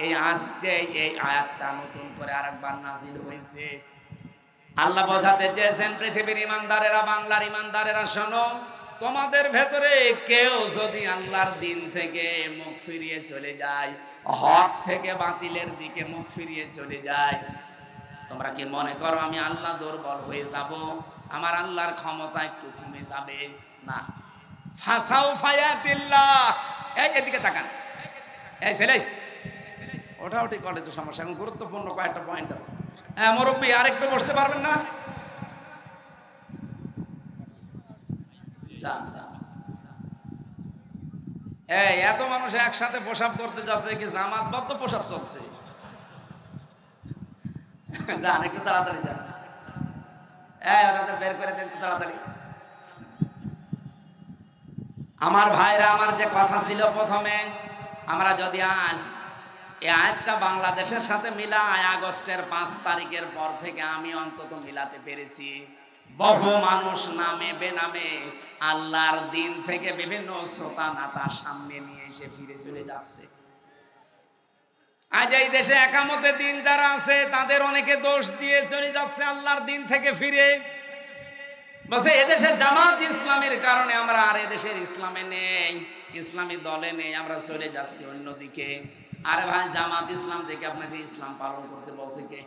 এই আজকে এই আয়াতটা নতুন করে আরেকবার নাজিল হয়েছে। আল্লাহ বোঝাতে চেয়েছেন পৃথিবীর ইমানদারেরা, বাংলার ইমানদারেরা শোনো, তোমাদের ভেতরে কেউ যদি আল্লাহর দিন থেকে মুখ ফিরিয়ে চলে যায়, হক থেকে বাতিলের দিকে মুখ ফিরিয়ে চলে যায়, তোমরা কি মনে করো আমি আল্লাহ দুর্বল হয়ে যাব, আমার আল্লাহর ক্ষমতা একটু কমে যাবে? না। ফাসাউ ফায়াতিল্লাহ, এই এদিকে তাকান, এই ছেলে ওটা ওটি করে তো সমস্যা, এখন গুরুত্বপূর্ণ কয়েকটা পয়েন্ট আছে। হ্যাঁ মুরব্বী, আরেকটু বসতে পারবেন না? যান যান। এই এত মানুষ একসাথে প্রসাব করতে যাচ্ছে, কি জামাতবদ্ধ প্রসাব চলছে? যান একটু তাড়াতাড়ি যান, এই ওনাদের বের করে দেন তাড়াতাড়ি। আমার ভাইরা, আমার যে কথা ছিল প্রথমে, আমরা যদি আজ এই আয়াতটা বাংলাদেশের সাথে মিলাই, আগস্টের 5 তারিখের পর থেকে আমি অন্তত মিলাতে পেরেছি। বহু মানুষ নামে বেনামে আল্লাহর দিন থেকে বিভিন্ন শ্রোতা নাতা সামনে নিয়ে এসে ফিরে চলে যাচ্ছে। আজ এই দেশে একামতের দিন যারা আছে তাদের অনেকে দোষ দিয়ে চলে যাচ্ছে আল্লাহর দিন থেকে ফিরে, বলছে এদেশে জামাত ইসলামের কারণে আমরা আর এদেশের ইসলামে নেই, ইসলামী দলে নেই, আমরা চলে যাচ্ছি অন্যদিকে। আরে ভাই, জামাত ইসলাম থেকে আপনাকে ইসলাম পালন করতে বলছে কে?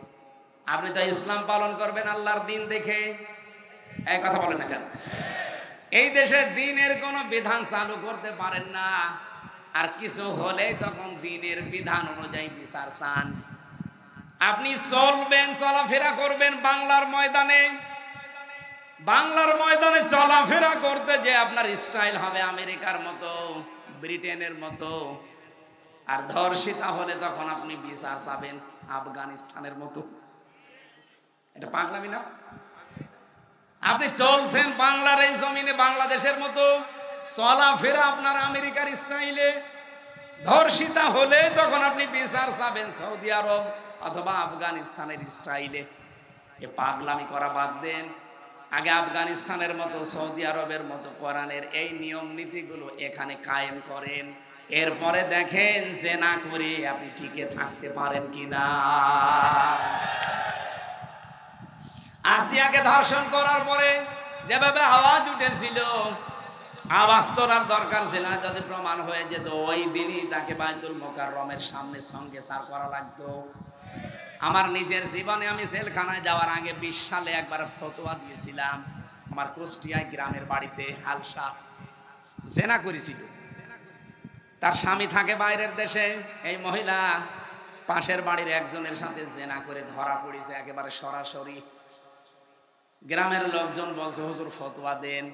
আপনি তো ইসলাম পালন করবেন আল্লাহর দিন দেখে, এই কথা বলেন না কেন? এই দেশে দিনের কোনো বিধান চালু করতে পারেন না, আর কিছু হলেই তখন দিনের বিধান অনুযায়ী বিচার চান। আপনি চলবেন, চলাফেরা করবেন বাংলার ময়দানে, বাংলার ময়দানে চলাফেরা করতে যে আপনার স্টাইল হবে আমেরিকার মতো, ব্রিটেনের মতো, আর ধর্ষিতা হলে তখন আপনি বিচার চাবেন আফগানিস্তানের মতো। এটা পাগলামি না? আপনি চলছেন বাংলার এই জমিনে বাংলাদেশের মতো, চলাফেরা আপনার আমেরিকার স্টাইলে, ধর্ষিতা হলে তখন আপনি বিচার চাবেন সৌদি আরব অথবা আফগানিস্তানের স্টাইলে। এ পাগলামি করা বাদ দেন। আগে আফগানিস্তানের মতো, সৌদি আরবের মতো কোরআনের এই নিয়ম নীতিগুলো এখানে কায়েম করেন, এরপরে দেখেন যে না করে আপনি টিকে থাকতে পারেন কিনা। আসিয়াকে ধর্ষণ করার পরে যেভাবে আওয়াজ উঠেছিল, আওয়াজ তোলার দরকার ছিল না। যদি প্রমাণ হয়ে যেত, ওই দিনই তাকে বাইতুল মোকাররমের সামনে সঙ্গে সার করা লাগতো। আমার নিজের জীবনে আমি জেলখানায় যাওয়ার আগে 20 সালে একবার ফতোয়া দিয়েছিলাম। আমার কুষ্টিয়ায় গ্রামের বাড়িতে হালসা জেনা করেছিল, তার স্বামী থাকে বাইরের দেশে। এই মহিলা পাশের বাড়ির একজনের সাথে জেনা করে ধরা পড়েছে একেবারে সরাসরি। গ্রামের লোকজন বলছে হুজুর ফতোয়া দেন,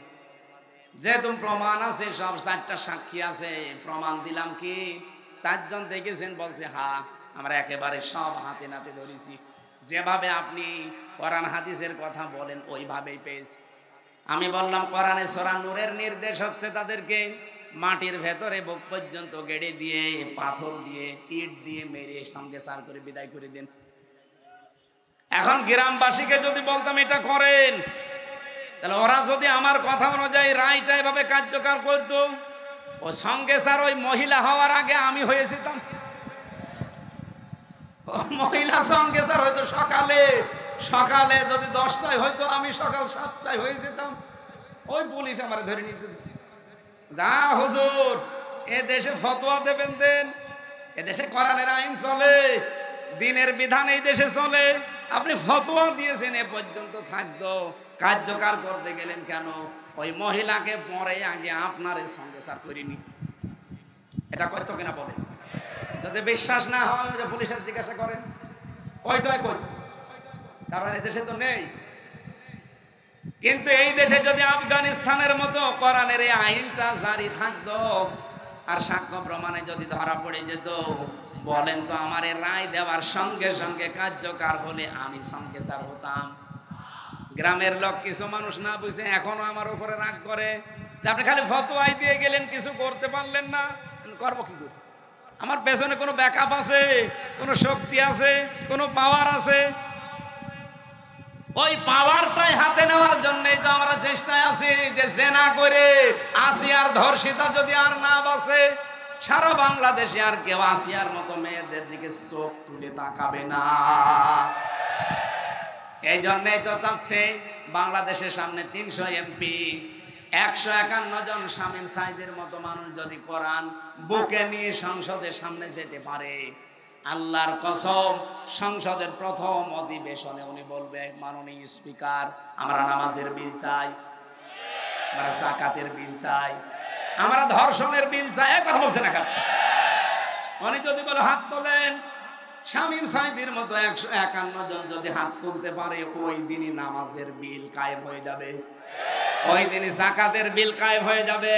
যেহেতু প্রমাণ আছে, সব 4টা সাক্ষী আছে, প্রমাণ দিলাম কি? 4 জন দেখেছেন? বলছে হ্যাঁ, আমরা একেবারে সব হাতে নাতে ধরেছি, যেভাবে আপনি কোরআন হাদিসের কথা বলেন ওইভাবেই পেয়েছি। আমি বললাম কোরআনে সূরা নূরের নির্দেশ হচ্ছে তাদেরকে মাটির ভেতরে বুক পর্যন্ত গেড়ে দিয়ে, পাথর দিয়ে, ইট দিয়ে মেরে সঙ্গে সার করে বিদায় করে দেন। এখন গ্রামবাসীকে যদি বলতাম এটা করেন, তাহলে ওরা যদি আমার কথা অনুযায়ী রায়টা এভাবে কার্যকর করতো, ও সঙ্গে স্যার ওই মহিলা হওয়ার আগে আমি হয়ে যেতাম। মহিলা সঙ্গে স্যার হয়তো সকালে সকালে যদি 10টায় হয়তো আমি সকাল 7টায় হয়ে যেতাম। ওই পুলিশ আমার ধরে নিয়ে যেত। যা হুজুর, এ দেশে ফতোয়া দেবেন দেন, এ দেশে কোরআনের আইন চলে, দিনের বিধান এই দেশে চলে। আপনি ফতোয়া দিয়েছেন, এ পর্যন্ত থাকতো, কার্যকর করতে গেলেন কেন? ওই মহিলাকে পরে আগে আপনার সঙ্গে সার করিনি। এটা করত কিনা বলেন? যদি বিশ্বাস না হয় যে পুলিশের জিজ্ঞাসা করেন, ওইটাই করত, কারণ এই দেশে তো নেই। কিন্তু এই দেশে যদি আফগানিস্তানের মতো কোরআনের এই আইনটা জারি থাকতো, আর সাক্ষ্য প্রমাণে যদি ধরা পড়ে যেত, বলেন তো আমার এই রায় দেওয়ার সঙ্গে সঙ্গে কার্যকর হলে আমি সঙ্গে সার হতাম? গ্রামের লোক কিছু মানুষ না বুঝে এখনো আমার উপরে রাগ করে যে আপনি খালি ফতোয়াই দিয়ে গেলেন, কিছু করতে পারলেন না। করবো কি করে? আমার পেছনে কোনো ব্যাকআপ আছে, কোনো শক্তি আছে, কোনো পাওয়ার আছে? ওই পাওয়ারটাই হাতে নেওয়ার জন্যই তো আমরা চেষ্টায় আছি যে জেনা করে আসিয়ার ধর্ষিতা যদি আর না বাঁচে, সারা বাংলাদেশে আর কেউ আসিয়ার মতো মেয়েদের দিকে চোখ তুলে তাকাবে না। এই জন্যই তো চাচ্ছে বাংলাদেশের সামনে ৩০০ এমপি, ১৫১ জন শামীম সাঈদের মতো মানুষ যদি কোরআন বুকে নিয়ে সংসদের সামনে যেতে পারে, আল্লাহর কসম সংসদের প্রথম অধিবেশনে উনি বলবে, মাননীয় স্পিকার, আমরা নামাজের বিল চাই, আমরা যাকাতের বিল চাই, আমরা ধর্ষণের বিল চাই। এক কথা বলছেন না? উনি যদি বলে হাত তোলেন, শামীম সাঈদীর মতো ১৫১ জন যদি হাত তুলতে পারে, ওই দিনই নামাজের বিল কায়েম হয়ে যাবে, ওই দিনই যাকাতের বিল কায়েম হয়ে যাবে,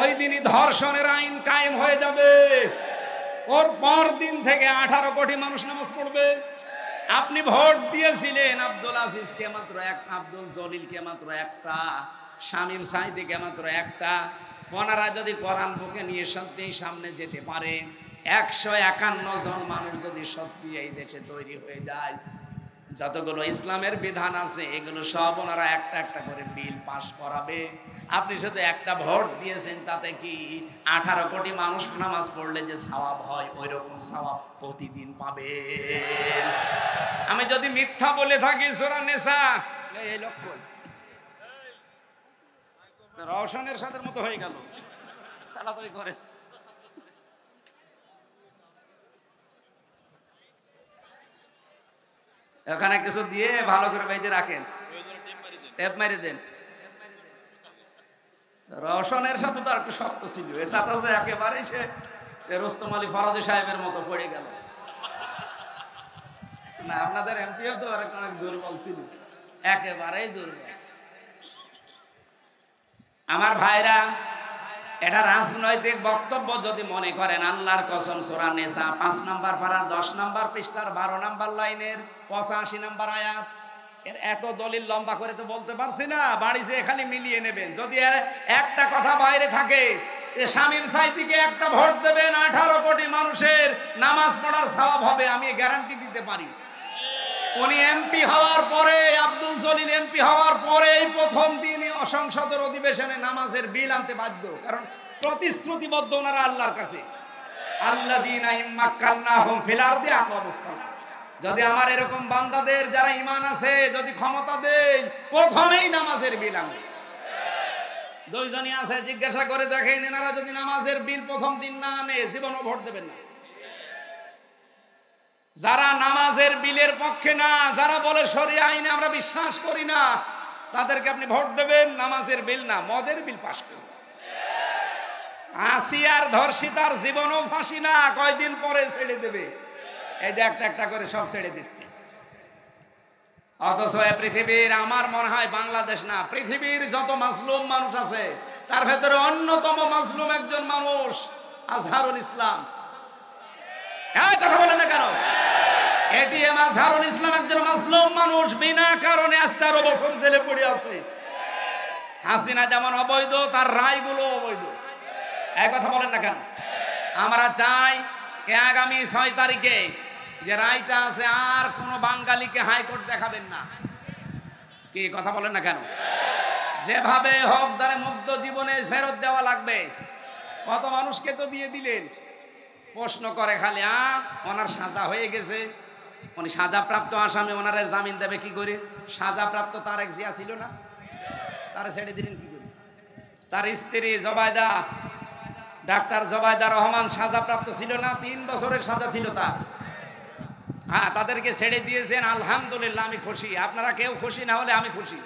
ওই দিনই ধর্ষণের আইন কায়েম হয়ে যাবে। ওর পর দিন থেকে 18 কোটি মানুষ নামাজ পড়বে। আপনি ভোট দিয়েছিলেন আব্দুল আজিজকে মাত্র একটা, আব্দুল জলিলকে মাত্র একটা, শামীম সাঈদীকে মাত্র একটা। ওনারা যদি কোরআন বুকে নিয়ে সত্যি সামনে যেতে পারে, ১৫১ জন মানুষ যদি সত্যি এই দেশে তৈরি হয়ে যায়, যতগুলো ইসলামের বিধান আছে এগুলো সব ওনারা একটা একটা করে বিল পাস করাবে। আপনি শুধু একটা ভোট দিয়েছেন, তাতে কি 18 কোটি মানুষ নামাজ পড়লে যে সওয়াব হয়, ওই রকম সওয়াব প্রতিদিন পাবে। আমি যদি মিথ্যা বলে থাকি, সূরা নিসা এই লক্ষ্য রওশনের সাথে মতো হয়ে গেল, তাড়াতাড়ি করে। ওখানে কিছু দিয়ে ভালো করে বাইতে রাখেন, টেপ মারি দেন। রওশনের সাথে তো একটু শক্ত ছিল, এর সাথে আছে একেবারেই সে রোস্তম আলী ফরাজি সাহেবের মতো পড়ে গেল না। আপনাদের এমপিও তো অনেক দুর্বল ছিল, একেবারেই দুর্বল। আমার ভাইরা, এটা রাজনৈতিক বক্তব্য যদি মনে করেন, আল্লাহর কসম সূরা নিসা ৫ নম্বর পারা ১০ নম্বর পৃষ্ঠার ১২ নম্বর লাইনের ৮৫ নম্বর আয়াত। এর এত দলিল লম্বা করে তো বলতে পারছি না, বাড়ি যেয়ে খালি মিলিয়ে নেবেন। যদি একটা কথা বাইরে থাকে, শামীম সাঈদীকে একটা ভোট দেবেন, 18 কোটি মানুষের নামাজ পড়ার সওয়াব হবে, আমি গ্যারান্টি দিতে পারি। উনি এমপি হওয়ার পরে, আব্দুল জলিল এমপি হওয়ার পরে প্রথম দিন সংসদের অধিবেশনে নামাজের বিল আনতে বাধ্য, কারণ প্রতিশ্রুতিবদ্ধ ওনারা আল্লাহর কাছে, আল্লাযীনা ইম্মাক্কান্নাহুম ফিল আরদি আকামুস সালাত। যদি আমার এরকম বান্দাদের যারা ঈমান আছে যদি ক্ষমতা দেই, প্রথমেই নামাজের বিল আনবে। দুইজনই আছে, জিজ্ঞাসা করে দেখেন, এনারা যদি নামাজের বিল প্রথম দিন না আনে, জীবনও ভোট দেবেন না। যারা নামাজের বিলের পক্ষে না, যারা বলে শরিয়া আইনে আমরা বিশ্বাস করি না, তাদেরকে আপনি ভোট দেবেন, নামাজের বিল না, মদের বিল পাস করবেন। আসিয়ার ধর্ষিতার জীবনও ফাঁসি না, কয়দিন পরে ছেড়ে দেবে। এই যে একটা একটা করে সব ছেড়ে দিচ্ছি। অথচ পৃথিবীর, আমার মনে হয় বাংলাদেশ না, পৃথিবীর যত মাজলুম মানুষ আছে তার ভেতরে অন্যতম মাজলুম একজন মানুষ আজহারুল ইসলাম। কথা বলেন না কেন? এটিএম আজহারুল ইসলাম একজন মাজলুম মানুষ, বিনা কারণে আজ 13 বছর জেলে পড়ে আছে। হাসিনা যেমন অবৈধ, তার রায়গুলো অবৈধ। এই কথা বলেন না কেন? আমরা চাই আগামী 6 তারিখে যে রায়টা আছে, আর কোন বাঙালিকে হাইকোর্ট দেখাবেন না। কি কথা বলেন না কেন? যেভাবে হোক তারে মুক্ত জীবনে ফেরত দেওয়া লাগবে। কত মানুষকে তো দিয়ে দিলেন। প্রশ্ন করে খালি, ওনার সাজা হয়ে গেছে, উনি সাজাপ্রাপ্ত আসামি, ওনারে জামিন দেবে কি করে? সাজাপ্রাপ্ত তারেক জিয়া ছিল না, তারে ছেড়ে দিলেন কি করে? তার স্ত্রী জবায়দা, ডাক্তার জবায়দা রহমান সাজাপ্রাপ্ত ছিল না? 3 বছরের সাজা ছিল তার। হ্যাঁ, তাদেরকে ছেড়ে দিয়েছেন, আলহামদুলিল্লাহ, আমি খুশি। আপনারা কেউ খুশি না হলে আমি খুশি,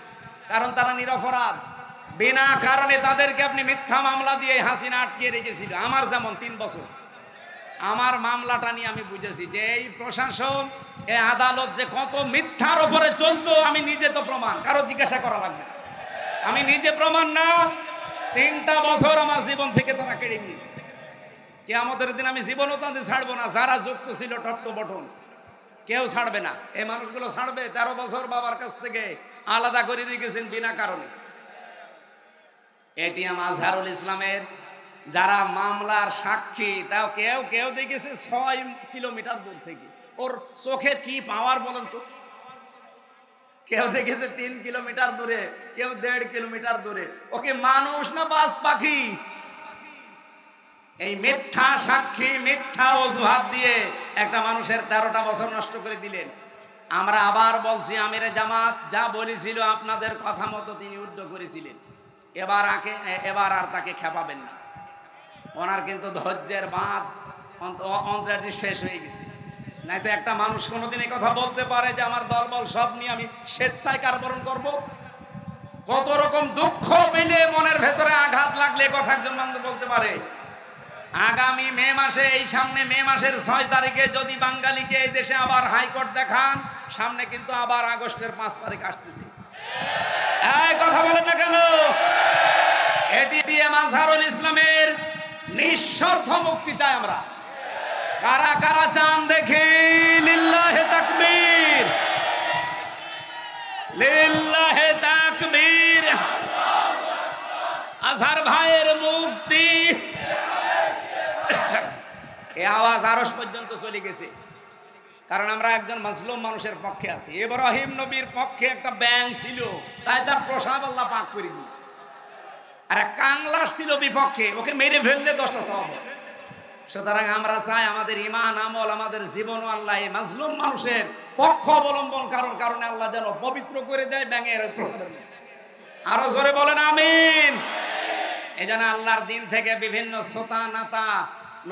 কারণ তারা নিরপরাধ। বিনা কারণে তাদেরকে আপনি মিথ্যা মামলা দিয়ে হাসিনা আটকে রেখেছিল। আমার যেমন 3 বছর, আমার মামলাটা নিয়ে আমি বুঝেছি যে এই প্রশাসন, এই আদালত যে কত মিথ্যার উপরে চলতো, আমি নিজে তো প্রমাণ, কারো জিজ্ঞাসা করা লাগবে না, আমি নিজে প্রমাণ। না, 3টা বছর আমার জীবন থেকে তারা কেড়ে নিয়েছে। কিয়ামতের দিন আমি জীবনও তাদের ছাড়বো না, যারা যুক্ত ছিল টপ টু বটন। কেউ ছাড়বে না। এই মানুষগুলো ছাড়বে? 13 বছর বাবার কাছ থেকে আলাদা করে রেখেছেন বিনা কারণে। এটিএম আজহারুল ইসলামের যারা মামলার সাক্ষী, তাও কেউ কেউ দেখেছে 6 কিলোমিটার দূর থেকে। ওর চোখে কি পাওয়ার বলেন তো? কেউ দেখেছে 3 কিলোমিটার দূরে, কেউ 1.5 কিলোমিটার দূরে। ওকে মানুষ না বাস পাখি? এই মিথ্যা সাক্ষী, মিথ্যা অজুহাত দিয়ে একটা মানুষের 13টা বছর নষ্ট করে দিলেন। আমরা আবার বলছি, আমিরে জামাত যা বলেছিল আপনাদের কথা মতো তিনি উদ্ধ করেছিলেন। এবার আর তাকে খেপাবেন না। ওনার কিন্তু ধৈর্যের বাঁধ অন্তরাটি শেষ হয়ে গেছে। নাই তো একটা মানুষ কোনোদিন এই কথা বলতে পারে যে আমার দলবল সব নিয়ে আমি স্বেচ্ছায় কারাবরণ করব? কত রকম দুঃখ পেলে, মনের ভেতরে আঘাত লাগলে কথা একজন মানুষ বলতে পারে? আগামী মে মাসে, এই সামনে মে মাসের 6 তারিখে যদি বাঙালিকে এই দেশে আবার হাইকোর্ট দেখান, সামনে কিন্তু আবার আগস্টের 5 তারিখ আসতেছে। এই কথা বলেন না কেন? এটিএম আজহারুল ইসলামের নিঃস্বার্থ মুক্তি চাই আমরা। কারা কারা চান দেখি? লিল্লাহে তাকবীর, লিল্লাহে তাকবীর। আজহার ভাইয়ের মুক্তি। এই আওয়াজ আরশ পর্যন্ত চলে গেছে, কারণ আমরা একজন মাজলুম মানুষের পক্ষে আছি। ইব্রাহিম নবীর পক্ষে একটা ব্যাঙ ছিল, তাই তার প্রসাদ আল্লাহ পাক করে দিয়েছে। আর এক কাংলাস ছিল বিপক্ষে, ওকে মেরে ফেললে 10টা সওয়াব হবে। সুতরাং আমরা চাই আমাদের ঈমান আমল, আমাদের জীবন আল্লাহ এই মাজলুম মানুষের পক্ষ অবলম্বন কারণে আল্লাহ যেন পবিত্র করে দেয় ব্যাঙের প্রভাবের। আরো জোরে বলেন আমিন। এই জন্য আল্লাহর দিন থেকে বিভিন্ন সোতা নাতা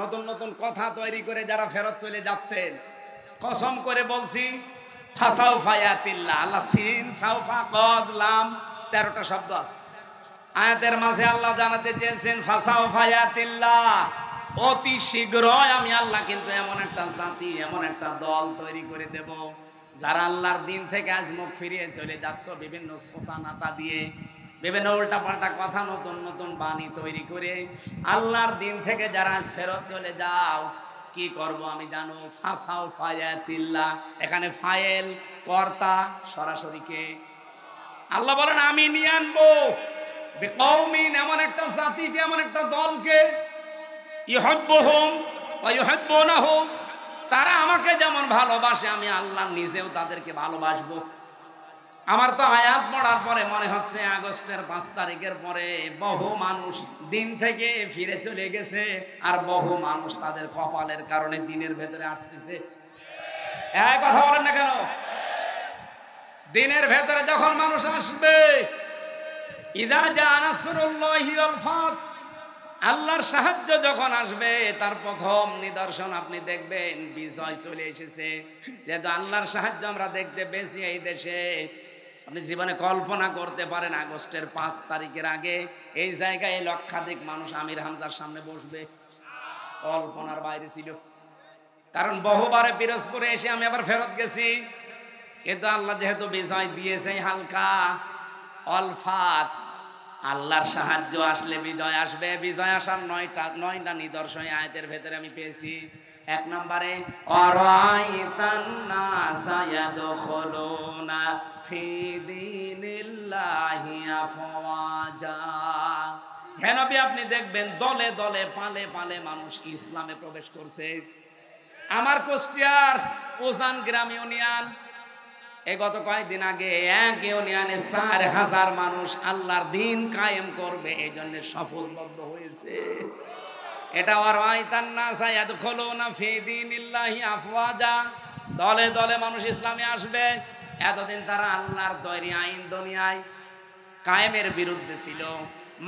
নতুন নতুন কথা তৈরি করে যারা ফেরত চলে যাচ্ছেন, কসম করে বলছি, ফাসাউফা ইয়াতিল্লাহ, আল্লাহ সিন সাউফা কদ লাম 13টা শব্দ আছে আয়াতের মাঝে। আল্লাহ জানাতে চেয়েছেন ফাসাউফা ইয়াতিল্লাহ, অতি শীঘ্রই আমি আল্লাহ কিন্তু এমন একটা জাতি, এমন একটা দল তৈরি করে দেব যারা আল্লাহর দিন থেকে আজ মুখ ফিরিয়ে চলে যাচ্ছ বিভিন্ন সোতা নাতা দিয়ে, বিভিন্ন উল্টাপাল্টা কথা, নতুন নতুন বাণী তৈরি করে আল্লাহর দিন থেকে যারা আজ ফেরত চলে যাও, কি করব আমি জানো? ফাসাও ফায়াতিল্লাহ। এখানে ফায়েল কর্তা সরাসরি কে? আল্লাহ বলেন আমি নিয়ে আনবো বিকৌমিন, এমন একটা জাতিকে, এমন একটা দলকে, ইউহিব্বুহুম ওয়া ইউহিব্বুনাহুম, তারা আমাকে যেমন ভালোবাসে আমি আল্লাহ নিজেও তাদেরকে ভালোবাসবো। আমার তো আয়াত পড়ার পরে মনে হচ্ছে আগস্টের 5 তারিখের পরে বহু মানুষ দিন থেকে ফিরে চলে গেছে, আর বহু মানুষ তাদের কপালের কারণে দিনের ভেতরে আসতেছে। এই কথা বলেন না কেন? দিনের ভেতরে যখন মানুষ আসবে, ইযা জা নাসরুল্লাহি ওয়াল ফাত, আল্লাহর সাহায্য যখন আসবে, তার প্রথম নিদর্শন আপনি দেখবেন বিজয় চলে এসেছে। যেহেতু আল্লাহর সাহায্য আমরা দেখতে পেয়েছি এই দেশে, আপনি জীবনে কল্পনা করতে পারেন আগস্টের 5 তারিখের আগে এই জায়গায় লক্ষাধিক মানুষ আমির হামজার সামনে বসবে? কল্পনার বাইরে ছিল। কারণ বহুবারে পিরোজপুরে এসে আমি আবার ফেরত গেছি, কিন্তু আল্লাহ যেহেতু বিজয় দিয়েছে হালকা অলফাত, আল্লাহর সাহায্য আসলে বিজয় আসবে। বিজয় আসার 9টা নিদর্শন আয়াতের ভেতরে আমি পেয়েছি। 1 নম্বরে আরাইতান নাসা ইয়াদখুলুনা ফি দীনিল্লাহি আফওয়াজা, হে নবী আপনি দেখবেন দলে দলে পালে পালে মানুষ ইসলামে প্রবেশ করছে। আমার কুষ্টিয়ার ওজান গ্রাম ইউনিয়ন, এই গত কয়েকদিন আগে এক ইউনিয়নে 4000 মানুষ আল্লাহর দিন কায়েম করবে এই জন্য শপথবদ্ধ হয়েছে। এটা ওয়ারাইতান নাসা ইয়াদখুলুনা ফি দীনিল্লাহি আফওয়াজা, দলে দলে মানুষ ইসলামে আসবে। এতদিন তারা আল্লাহর তৈরি আইন দুনিয়ায় কায়েমের বিরুদ্ধে ছিল।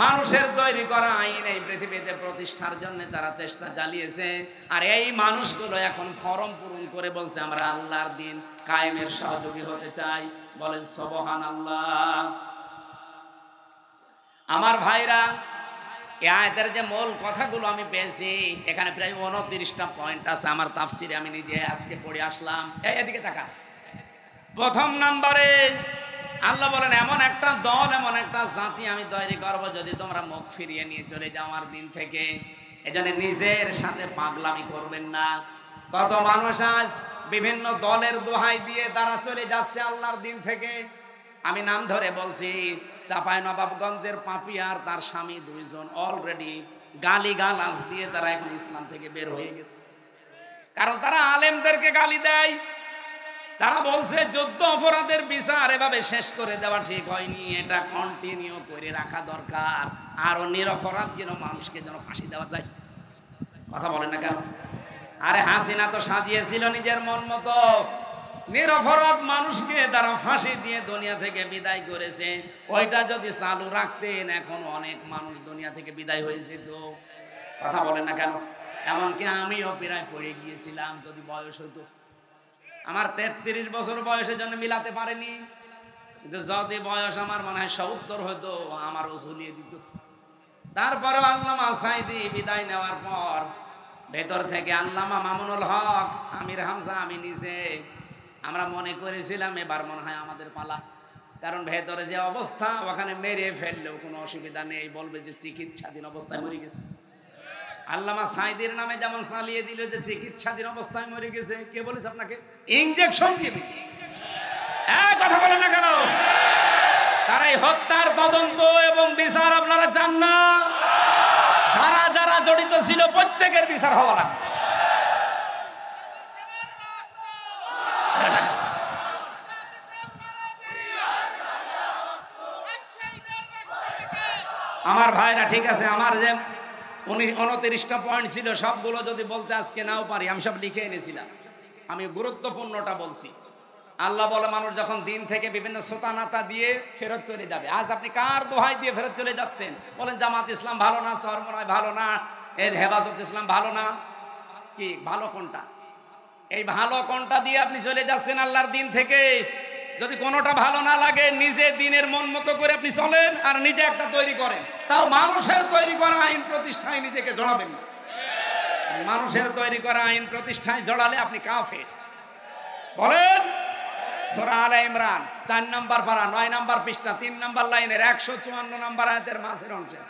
মানুষের তৈরি করা আইন এই পৃথিবীতে প্রতিষ্ঠার জন্য তারা চেষ্টা চালিয়েছে। আর এই মানুষগুলো এখন ফরম পূরণ করে বলছে আমরা আল্লাহর দিন কায়েমের সহযোগী হতে চাই। বলেন সুবহানাল্লাহ। আমার ভাইরা, এই আয়াতের যে মূল কথাগুলো আমি পেয়েছি, এখানে প্রায় 29টা পয়েন্ট আছে। আমার তাফসিরে আমি নিজে আজকে পড়ে আসলাম। এদিকে তাকান। প্রথম নম্বরে আল্লাহ বলেন এমন একটা দল, এমন একটা জাতি আমি তৈরি করবো যদি তোমরা মুখ ফিরিয়ে নিয়ে চলে যাও আমার দিন থেকে। এজন্য নিজের সাথে পাগলামি করবেন না। কত মানুষ আজ বিভিন্ন দলের দোহাই দিয়ে তারা চলে যাচ্ছে আল্লাহর দিন থেকে। আমি নাম ধরে বলছি, চাঁপাইনবাবগঞ্জের পাপিয়ার তার স্বামী দুইজন অলরেডি গালিগালাজ দিয়ে তারা এখন ইসলাম থেকে বের হয়ে গেছে। কারণ তারা আলেমদেরকে গালি দেয়। তারা বলছে যুদ্ধ অপরাধের বিচার এভাবে শেষ করে দেওয়া ঠিক হয়নি, এটা কন্টিনিউ করে রাখা দরকার। আরো নিরপরাধ যেন মানুষকে যেন ফাঁসি দেওয়া যায়। কথা বলেন না কেন? আরে হাসিনা তো সাজিয়েছিল নিজের মন মতো, নিরপরাধ মানুষকে তারা ফাঁসি দিয়ে দুনিয়া থেকে বিদায় করেছে। ওইটা যদি চালু রাখতেন এখন অনেক মানুষ দুনিয়া থেকে বিদায় হয়েছে। তো কথা বলেন না কেন? এমনকি আমিও প্রায় পড়ে গিয়েছিলাম যদি বয়স হতো। আমার 33 বছর বয়সের জন্য মিলাতে পারেনি, যদি বয়স আমার মনে হয় 70 হতো আমারও ঝুলিয়ে দিত। তারপরেও আল্লামা সাইদি বিদায় নেওয়ার পর ভেতর থেকে আল্লামা মামুনুল হক, আমির হামজা, আমি নিজে আমরা মনে করেছিলাম এবার মনে হয় আমাদের পালা। কারণ ভেতরে যে অবস্থা, ওখানে মেরে ফেললেও কোনো অসুবিধা নেই, বলবে যে চিকিৎসাধীন অবস্থায় মরে গেছে। আল্লামা সাইদির নামে যেমন চালিয়ে দিল যে চিকিৎসাধীন অবস্থায় মরে গেছে। কে বলেছে আপনাকে? ইনজেকশন দিয়ে দিয়েছে। কথা বলেন না কেন? তার এই হত্যার তদন্ত এবং বিচার আপনারা চান না? যারা যারা জড়িত ছিল প্রত্যেকের বিচার হওয়া লাগবে। আমার ভাইরা ঠিক আছে, আমার যে 29টা পয়েন্ট ছিল সবগুলো যদি বলতে আজকে নাও পারি, আমি সব লিখে এনেছিলাম। আমি গুরুত্বপূর্ণটা বলছি। আল্লাহ বলে মানুষ যখন দিন থেকে বিভিন্ন সোতানাতা দিয়ে ফেরত চলে যাবে। আজ আপনি কার দোহাই দিয়ে ফেরত চলে যাচ্ছেন? বলেন জামাত ইসলাম ভালো না, চরমনায় ভালো না, এই হেফাজত ইসলাম ভালো না। কি ভালো কোনটা? এই ভালো কোনটা দিয়ে আপনি চলে যাচ্ছেন আল্লাহর দিন থেকে? যদি কোনোটা ভালো না লাগে, নিজে দিনের মন মতো করে আপনি চলেন আর নিজে একটা তৈরি করেন। তাও মানুষের তৈরি করা আইন প্রতিষ্ঠায় নিজেকে জড়াবেন না। মানুষের তৈরি করা আইন প্রতিষ্ঠায় জড়ালে আপনি কাফের। বলেন সূরা আলে ইমরান 4 নম্বর পারা 9 নম্বর পৃষ্ঠা 3 নম্বর লাইনের 154 নম্বর আয়াতের মাঝের অংশে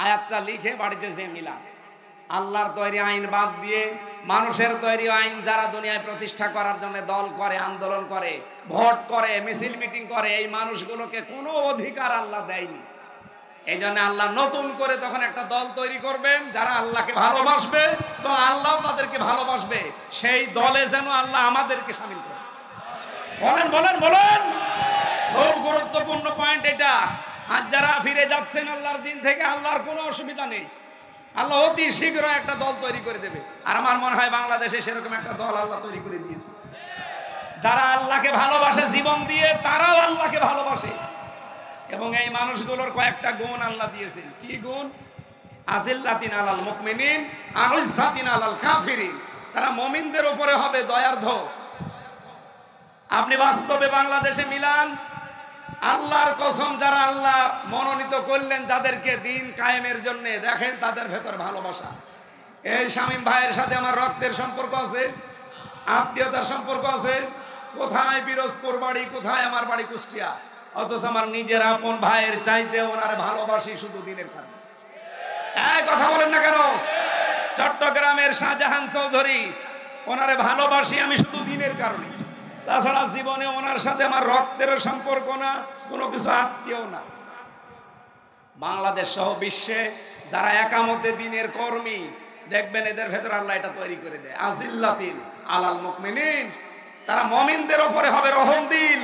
আয়াতটা লিখে বাড়িতে যে মিলান। আল্লাহর তৈরি আইন বাদ দিয়ে মানুষের তৈরি আইন যারা দুনিয়ায় প্রতিষ্ঠা করার জন্য দল করে, আন্দোলন করে, ভোট করে, মিছিল মিটিং করে, এই মানুষগুলোকে কোনো অধিকার আল্লাহ দেয়নি। এই জন্য আল্লাহ নতুন করে তখন একটা দল তৈরি করবেন যারা আল্লাহকে ভালোবাসবে এবং আল্লাহ তাদেরকে ভালোবাসবে। সেই দলে যেন আল্লাহ আমাদেরকে শামিল করে। বলেন বলেন বলেন, খুব গুরুত্বপূর্ণ পয়েন্ট এটা। আজ যারা ফিরে যাচ্ছেন আল্লাহর দিন থেকে, আল্লাহর কোনো অসুবিধা নেই, আল্লাহ অতি শীঘ্র একটা দল তৈরি করে দেবে। আর আমার মনে হয় বাংলাদেশে সেরকম একটা দল আল্লাহ তৈরি করে দিয়েছে। যারা আল্লাহকে ভালোবাসে জীবন দিয়ে, তারাও আল্লাহকে ভালোবাসে। এবং এই মানুষগুলোর কয়েকটা গুণ আল্লাহ দিয়েছেন। কি গুণ? আজিল্লাতিন আলাল মুমিনিন আইজ্জাতিন আলাল কাফিরিন। তারা মুমিনদের উপরে হবে দয়ার্ধ। আপনি বাস্তবে বাংলাদেশে মিলান, আল্লাহর কসম, যারা আল্লাহ মনোনীত করলেন যাদেরকে দিন কায়েমের জন্য, দেখেন তাদের ভেতর ভালোবাসা। এই শামীম ভাইয়ের সাথে আমার রক্তের সম্পর্ক আছে, আত্মীয়তার সম্পর্ক আছে। কোথায় পিরোজপুর বাড়ি, কোথায় আমার বাড়ি কুষ্টিয়া, অথচ আমার নিজের আপন ভাইয়ের চাইতে ওনার ভালোবাসি শুধু দিনের কারণে। এই কথা বলেন না কেন? চট্টগ্রামের শাহজাহান চৌধুরী, ওনারে ভালোবাসি আমি শুধু দিনের কারণে। তাছাড়া জীবনে ওনার সাথে আমার রক্তের সম্পর্ক না, কোনো কিছু আত্মীয় না। বাংলাদেশ সহ বিশ্বে যারা একামতে দিনের কর্মী, দেখবেন এদের ভেতর আল্লাহ এটা তৈরি করে দেয়। আজিল্লাতিন আলাল মুমিনিন, তারা মুমিনদের উপরে হবে রহম দিল।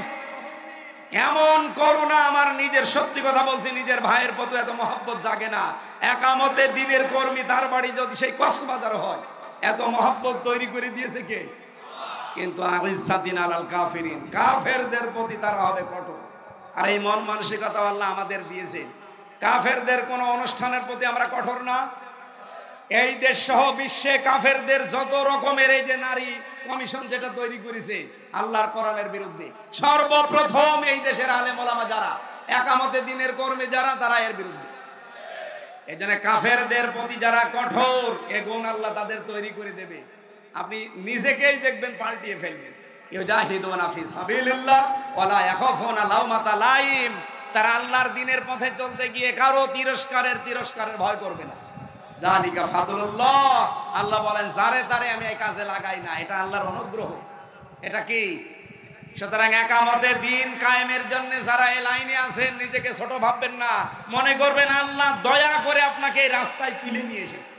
এমন করুণা, আমার নিজের সত্যি কথা বলছি, নিজের ভাইয়ের প্রতি এত মহব্বত জাগে না। একামতে দিনের কর্মী, তার বাড়ি যদি সেই কক্সবাজার হয়, এত মহব্বত তৈরি করে দিয়েছে কে? কিন্তু আইজ্জাতিন আলাল কাফিরিন, কাফেরদের প্রতি তারা হবে কঠোর। আর এই মন মানসিকতা আল্লাহ আমাদের দিয়েছে। কাফেরদের কোন অনুষ্ঠানের প্রতি আমরা কঠোর না। এই দেশ সহ বিশ্বে কাফেরদের যত রকমের এই যে নারী কমিশন যেটা তৈরি করেছে আল্লাহর কোরআনের বিরুদ্ধে, সর্বপ্রথম এই দেশের আলেম ওলামা যারা একামতে দিনের কর্মী যারা, তারা এর বিরুদ্ধে। এই জন্য কাফেরদের প্রতি যারা কঠোর, এ গুণ আল্লাহ তাদের তৈরি করে দেবে। আপনি নিজেকেই দেখবেন পাল্টিয়ে ফেলবেন। ইউজাহিদুনা ফি সাবিলিল্লাহ ওয়ালা ইয়াখাফুনা লাওমাতা লাইম। তারা আল্লাহর দ্বীনের পথে চলতে গিয়ে কারো তিরস্কারের ভয় করবে না। যালিকা ফাদলুল্লাহ, আল্লাহ বলেন যারে তারে আমি এই কাজে লাগাই না, এটা আল্লাহর অনুগ্রহ। এটা কি? সুতরাং একামতে দিন কায়েমের জন্য যারা এই লাইনে আছেন, নিজেকে ছোট ভাববেন না, মনে করবেন আল্লাহ দয়া করে আপনাকে এই রাস্তায় তুলে নিয়ে এসেছে।